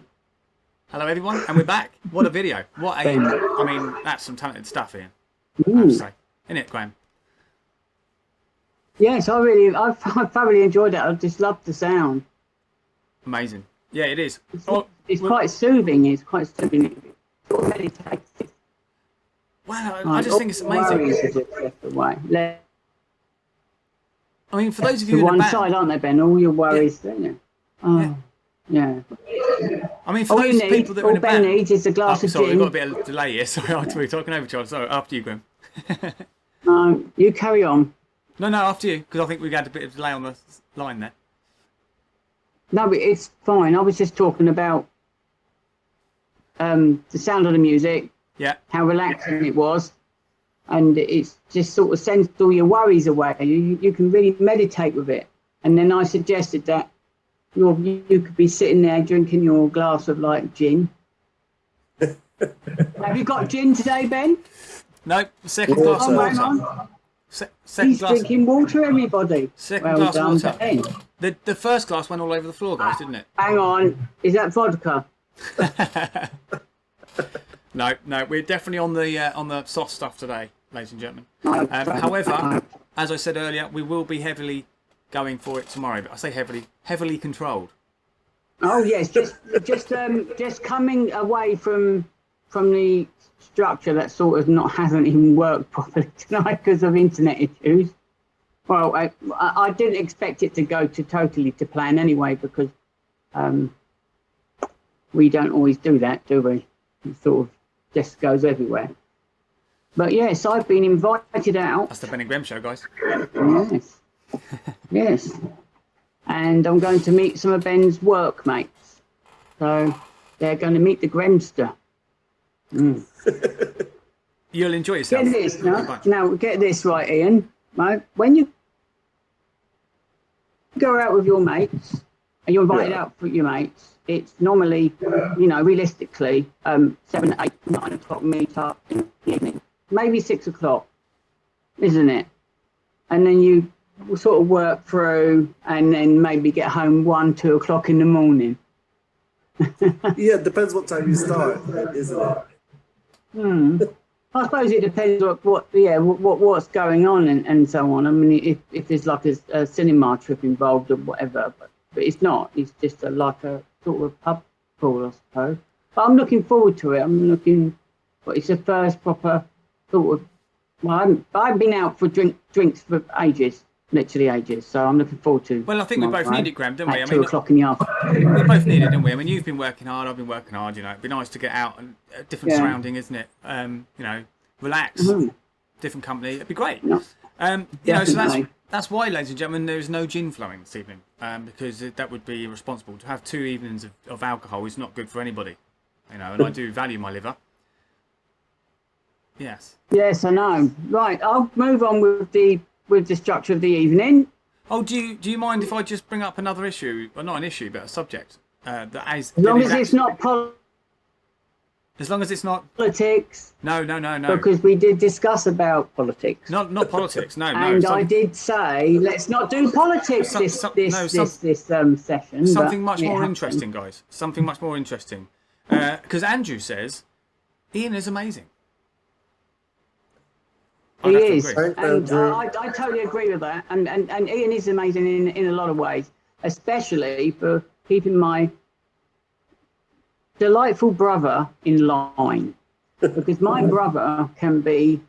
Hello, everyone, and we're back. What a video. I mean, that's some talented stuff, Ian. I have to say. Isn't it, Graham? Yes, I thoroughly enjoyed it. I just loved the sound. Amazing. Yeah, it is. It's quite soothing. It's quite soothing. Sort of meditative. Wow, I just think it's amazing. Worries are just left away. I mean, for those of you To in the one band, side, aren't they, Ben? All your worries, don't you? Oh, yeah. I mean, for those people that are in the Ben band, needs is a glass of sorry, gin. we've got a bit of delay here. Sorry, we're talking over each other. Sorry, after you, Graham. You carry on. No, after you, because I think we had a bit of delay on the line there. No, but it's fine. I was just talking about the sound of the music. Yeah. How relaxing it was. And it's just sort of sends all your worries away. You can really meditate with it. And then I suggested that you could be sitting there drinking your glass of like gin. Have you got gin today, Ben? No, second glass of water. He's drinking water, everybody. Second glass of water. Ben. The first glass went all over the floor, guys, didn't it? Hang on. Is that vodka? No, we're definitely on the soft stuff today, ladies and gentlemen. However, as I said earlier, we will be heavily going for it tomorrow. But I say heavily controlled. Oh yes, just coming away from the structure that sort of hasn't even worked properly tonight because of internet issues. Well, I didn't expect it to go totally to plan anyway because we don't always do that, do we? It sort of just goes everywhere. But yes, I've been invited out. That's the Ben&Grem show, guys. Yes. Yes. And I'm going to meet some of Ben's workmates. So they're going to meet the Gremster. You'll enjoy yourself. Get this, now get this right, Ian. Right? When you go out with your mates, and you're invited out with your mates, it's normally, realistically, 7, 8, 9 o'clock meet up in the evening. Maybe 6 o'clock, isn't it? And then you sort of work through and then maybe get home 1, 2 o'clock in the morning. Yeah, it depends what time you start, isn't it? I suppose it depends what's going on and so on. I mean, if there's like a cinema trip involved or whatever, but it's not. It's just like a sort of pub crawl, I suppose. But I'm looking forward to it. It's the first proper sort of. Well, I've been out for drinks for ages, literally ages. So I'm looking forward to. Well, I think we both need it, Graham, didn't we? At 2 o'clock in the afternoon. We both need it, didn't we? I mean, you've been working hard. I've been working hard. It'd be nice to get out and different surrounding, isn't it? Relax, different company. It'd be great. No. So that's why, ladies and gentlemen, there is no gin flowing this evening, because that would be irresponsible. To have 2 evenings of alcohol is not good for anybody, and I do value my liver. Yes. Yes, I know. Right, I'll move on with the structure of the evening. Oh, do you mind if I just bring up another issue? Well, not an issue, but a subject. As long as it's not as long as it's not politics. No. Because we did discuss about politics. Not politics. No. And I did say let's not do politics this session. Something much more interesting, guys. Something much more interesting. Because Andrew says Ian is amazing. He is, and I totally agree with that. And Ian is amazing in a lot of ways, especially for keeping my delightful brother in line. Because my brother can be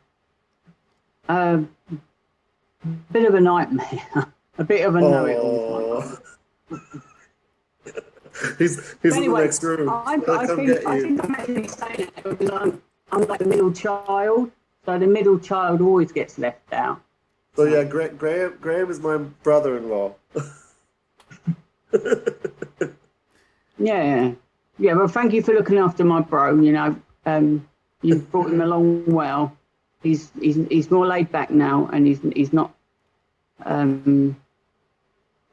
a bit of a nightmare, a bit of a know-it-all. He's in the next room. I think I'm actually saying it because I'm like the middle child. So the middle child always gets left out. So yeah, Graham is my brother-in-law. Yeah. Well, thank you for looking after my bro. You've brought him along well. He's more laid back now, and he's not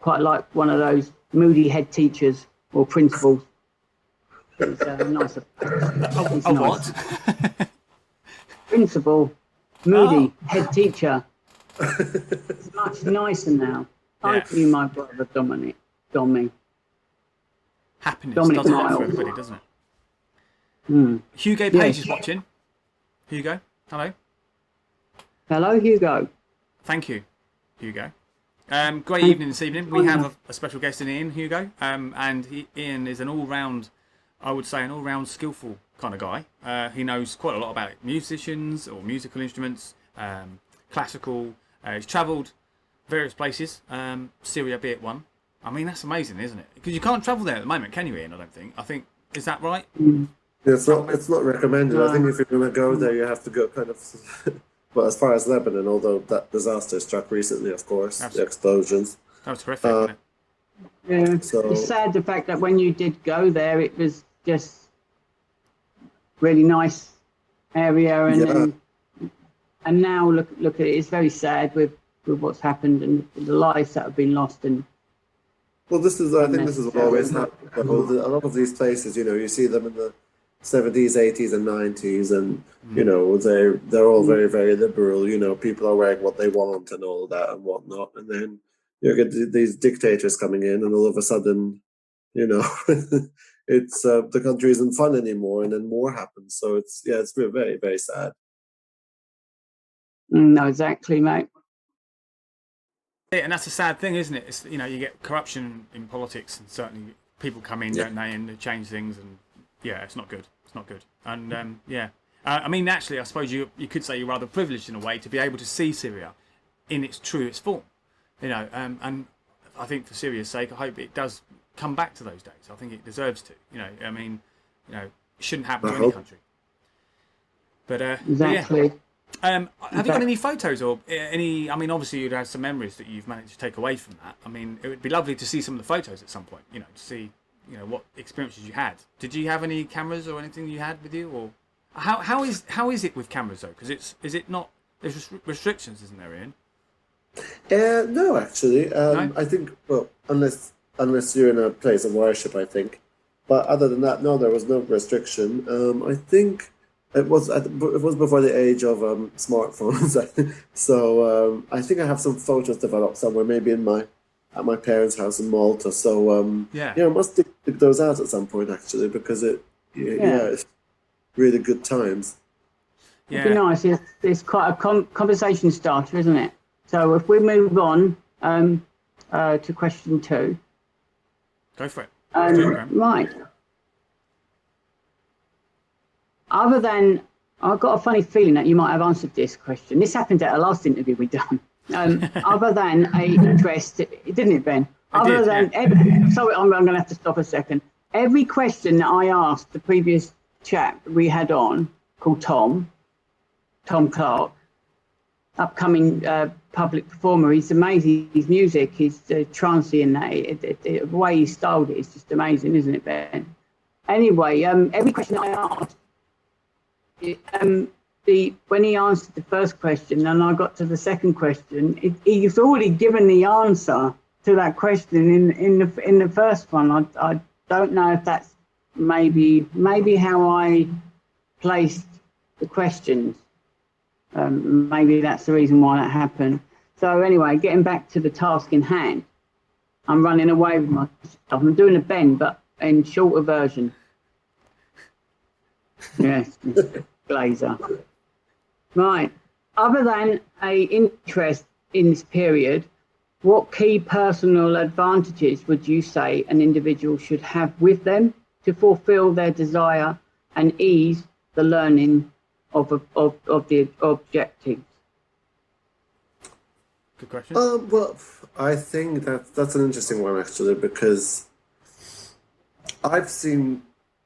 quite like one of those moody head teachers or principals. It's nicer. What? Principal, moody, head teacher. It's much nicer now. Thank you, my brother Dominic. happiness, Dominic doesn't it, for Miles. everybody, doesn't it? Mm. Hugo Page is watching. Hugo, hello. Hello, Hugo. Thank you, Hugo. Great evening this evening. We have a special guest in Ian, Hugo, and Ian is an all-round, I would say, an all-round skillful kind of guy. He knows quite a lot about musicians or musical instruments, classical. He's travelled various places, Syria be it one. I mean, that's amazing, isn't it? Because you can't travel there at the moment, can you, Ian? I don't think. Is that right? It's not recommended. I think if you're going to go there, you have to go kind of, well, as far as Lebanon, although that disaster struck recently, of course, the explosions. That was horrific, wasn't it? Yeah, So, it's sad the fact that when you did go there, it was just really nice area, and now look at it. It's very sad with what's happened and the lives that have been lost. And well, I think this is what always happens. A lot of these places, you see them in the 70s, 80s, and 90s, and they're all very, very liberal. People are wearing what they want and all that and whatnot, and then you get these dictators coming in, and all of a sudden, it's the country isn't fun anymore, and then more happens. So it's very, very sad. No, exactly, mate. And that's a sad thing, isn't it? It's, you get corruption in politics, and certainly people come in, don't they, and they change things, and it's not good. It's not good. And I mean, actually, I suppose you could say you're rather privileged in a way to be able to see Syria in its truest form. And I think for Syria's sake, I hope it does come back to those days. I think it deserves to. I mean, it shouldn't happen to any country. But exactly. Have you got any photos or any? I mean, obviously you'd have some memories that you've managed to take away from that. I mean, it would be lovely to see some of the photos at some point. To see what experiences you had. Did you have any cameras or anything you had with you, or how is it with cameras though? Because is it not? There's restrictions, isn't there, Ian? No, actually, No? I think unless you're in a place of worship, I think. But other than that, no, there was no restriction. I think. It was before the age of smartphones, so I think I have some photos developed somewhere, maybe at my parents' house in Malta. So I must dig those out at some point actually, because it's really good times. It'd be nice. It's quite a conversation starter, isn't it? So if we move on to question 2. Go for it. Right. Other than, I've got a funny feeling that you might have answered this question. This happened at our last interview we done. Other than a interest, didn't it, Ben? Sorry, I'm going to have to stop a second. Every question that I asked the previous chap we had on, called Tom Clark, upcoming public performer. He's amazing. His music, his trancey and that, the way he styled it is just amazing, isn't it, Ben? Anyway, every question I asked, when he answered the first question and I got to the second question, he's already given the answer to that question in the first one. I don't know if that's maybe how I placed the questions. Maybe that's the reason why that happened. So anyway, getting back to the task in hand, I'm running away with myself. I'm doing a Ben, but in shorter version. Yes. Blazer. Right. Other than a interest in this period, what key personal advantages would you say an individual should have with them to fulfill their desire and ease the learning of the objectives? Good question. Well, I think that's an interesting one actually, because I've seen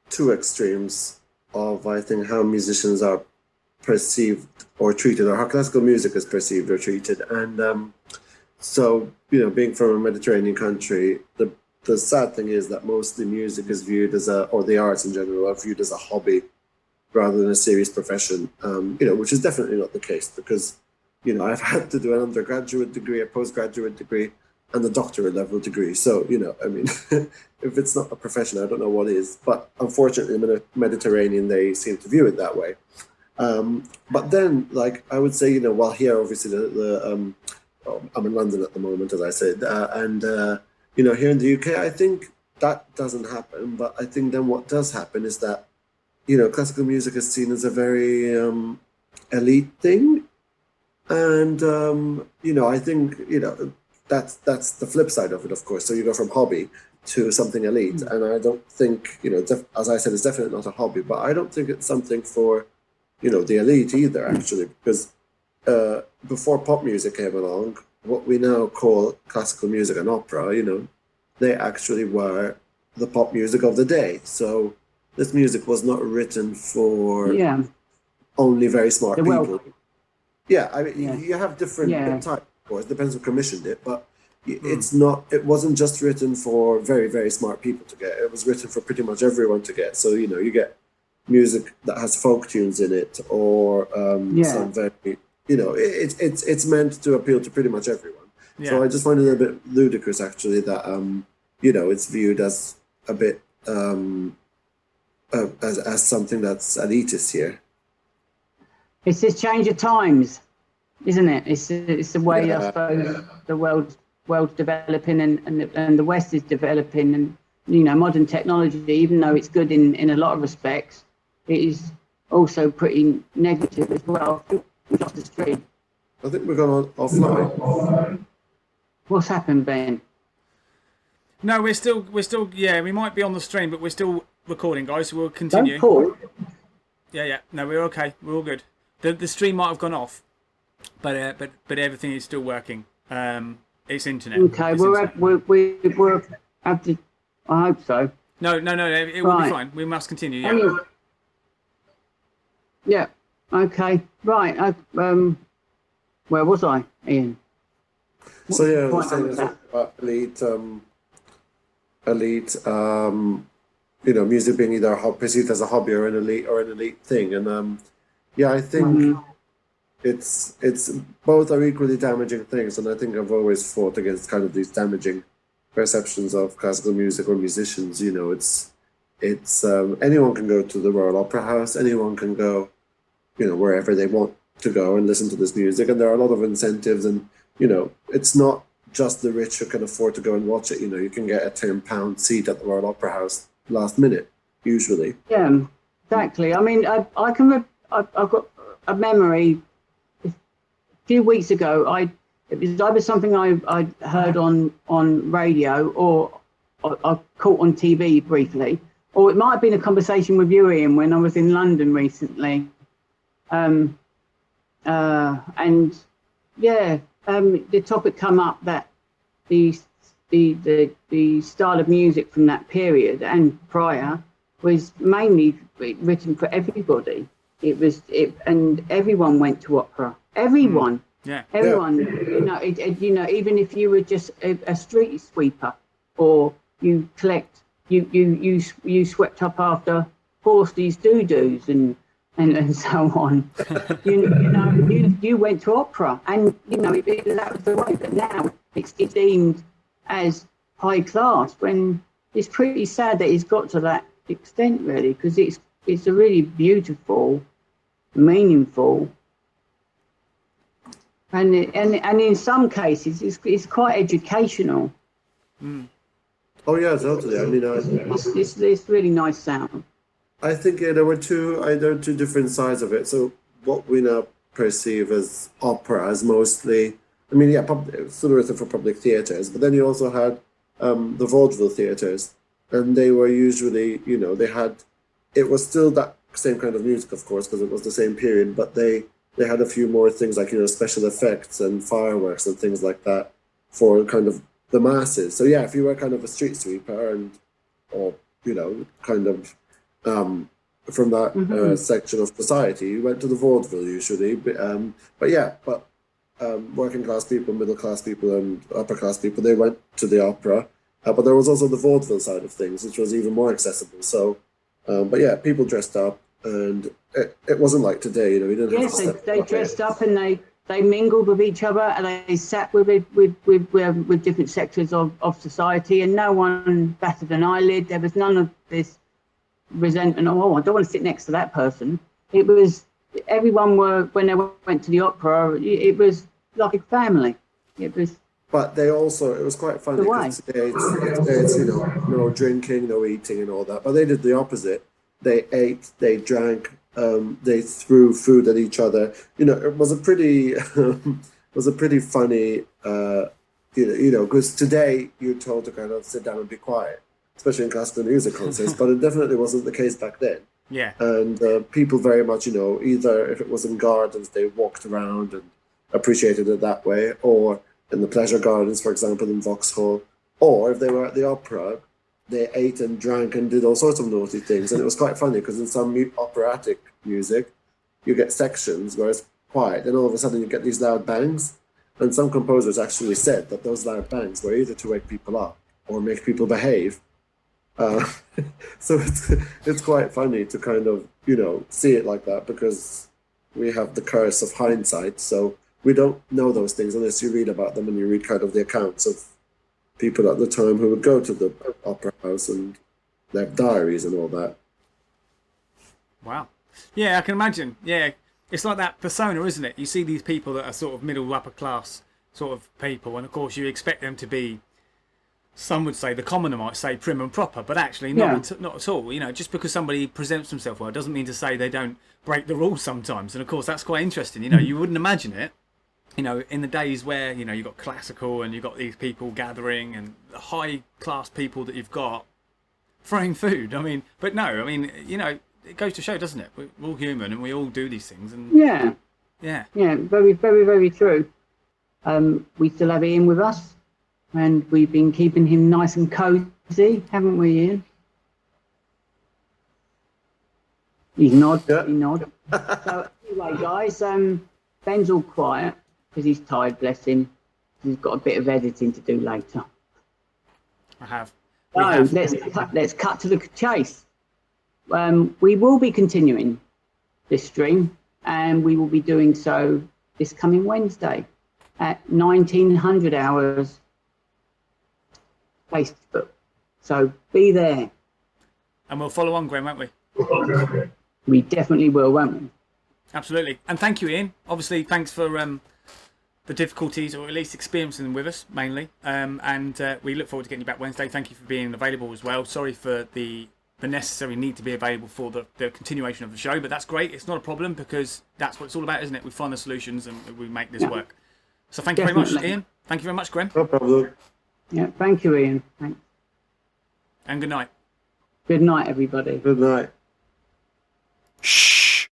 two extremes of, I think, how musicians are perceived or treated, or how classical music is perceived or treated. And so, being from a Mediterranean country, the sad thing is that mostly music is viewed as or the arts in general are viewed as a hobby rather than a serious profession, which is definitely not the case, because, I've had to do an undergraduate degree, a postgraduate degree, and a doctorate level degree. So, if it's not a profession, I don't know what is. But unfortunately, in the Mediterranean, they seem to view it that way. But then, I would say, while here, obviously, I'm in London at the moment, as I said, and here in the UK, I think that doesn't happen. But I think then what does happen is that, classical music is seen as a very elite thing. And, I think, that's the flip side of it, of course. So you go from hobby to something elite. And I don't think, as I said, it's definitely not a hobby, but I don't think it's something for, the elite either, actually, because before pop music came along, what we now call classical music and opera, they actually were the pop music of the day. So this music was not written for only very smart people. Yeah, I mean, you have different types, of course. Depends who commissioned it, but it's not. It wasn't just written for very, very smart people to get. It was written for pretty much everyone to get. So you get music that has folk tunes in it, or some very, it's meant to appeal to pretty much everyone. Yeah. So I just find it a bit ludicrous, actually, that it's viewed as a bit as something that's elitist here. It's this change of times, isn't it? It's the way I suppose the world's developing and the West is developing, and modern technology, even though it's good in a lot of respects, it is also pretty negative as well. Just the street. I think we're going offline. What's happened, Ben? No, we're still. Yeah, we might be on the stream, but we're still recording, guys. So we'll continue. Don't pause. Yeah. No, we're okay. We're all good. The stream might have gone off, but everything is still working. It's internet. Okay, we're at the. I hope so. No. It will be fine. We must continue. Yeah. Anyway, yeah. Okay. Right. Where was I, Ian? So I was saying about elite. Music being either perceived as a hobby or an elite thing, and I think it's both are equally damaging things, and I think I've always fought against kind of these damaging perceptions of classical music or musicians. It's anyone can go to the Royal Opera House, anyone can go, wherever they want to go and listen to this music, and there are a lot of incentives, and it's not just the rich who can afford to go and watch it. You can get a £10 seat at the Royal Opera House last minute, usually. Yeah, exactly. I mean, I've got a memory. A few weeks ago, it was either something I heard on radio or I caught on TV briefly, or it might have been a conversation with you, Ian, when I was in London recently. The topic come up that the style of music from that period and prior was mainly written for everybody. And everyone went to opera. Everyone. Everyone. Even if you were just a street sweeper, or you swept up after Forsty's doo-doos and so on. You went to opera, and that was the way. But now it's deemed as high class, when it's pretty sad that it's got to that extent, really, because it's a really beautiful, meaningful, and in some cases it's quite educational. Oh yeah, totally. I mean, it's really nice sound. I think there were two different sides of it. So what we now perceive as opera as mostly, it's sort of written for public theatres, but then you also had the vaudeville theatres, and they were usually, it was still that same kind of music, of course, because it was the same period, but they had a few more things like, special effects and fireworks and things like that for kind of the masses. So yeah, if you were kind of a street sweeper from that section of society, you went to the vaudeville usually. But working class people, middle class people, and upper class people, they went to the opera. But there was also the vaudeville side of things, which was even more accessible. So, people dressed up, and it wasn't like today. You didn't have to step they dressed up and they mingled with each other, and they sat with different sectors of society, and no one batted an eyelid. There was none of this resentment. Oh, I don't want to sit next to that person. It was everyone when they went to the opera. It was like a family. It was but they also, it was quite funny because today it's no drinking, no eating, and all that. But they did the opposite. They ate, they drank, they threw food at each other. It was a pretty funny. Because today you're told to kind of sit down and be quiet, especially in classical music concerts. But it definitely wasn't the case back then. Yeah. And people very much, either if it was in gardens, they walked around and appreciated it that way, or in the pleasure gardens, for example, in Vauxhall, or if they were at the opera, they ate and drank and did all sorts of naughty things. And it was quite funny because in some operatic music, you get sections where it's quiet, and all of a sudden you get these loud bangs. And some composers actually said that those loud bangs were either to wake people up or make people behave. So it's quite funny to kind of, see it like that, because we have the curse of hindsight. So we don't know those things unless you read about them and you read kind of the accounts of people at the time who would go to the opera house and their diaries and all that. Wow. Yeah, I can imagine. Yeah. It's like that persona, isn't it? You see these people that are sort of middle upper class sort of people, and of course you expect them to be, some would say, the commoner might say, prim and proper, but actually not at all. Just because somebody presents themselves well doesn't mean to say they don't break the rules sometimes. And of course that's quite interesting. You wouldn't imagine it, in the days where, you've got classical and you've got these people gathering and the high class people that you've got throwing food. But no, it goes to show, doesn't it? We're all human and we all do these things. And yeah, very, very, very true. We still have Ian with us, and we've been keeping him nice and cozy, haven't we, Ian? He's nod. Yeah. He nod. So anyway, guys, Ben's all quiet because he's tired, bless him. He's got a bit of editing to do later. I have. Let's cut to the chase. We will be continuing this stream, and we will be doing so this coming Wednesday at 1900 hours Facebook. So be there. And we'll follow on, Graham, won't we? We definitely will, won't we? Absolutely. And thank you, Ian. Obviously, thanks for the difficulties, or at least experiencing them with us, mainly. And we look forward to getting you back Wednesday. Thank you for being available as well. Sorry for the necessary need to be available for the continuation of the show, but that's great. It's not a problem, because that's what it's all about, isn't it? We find the solutions and we make this work. So thank you very much, Ian. Thank you very much, Graham. No problem. Yeah, thank you, Ian. Thanks. And good night. Good night, everybody. Good night. Shh.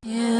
Yeah.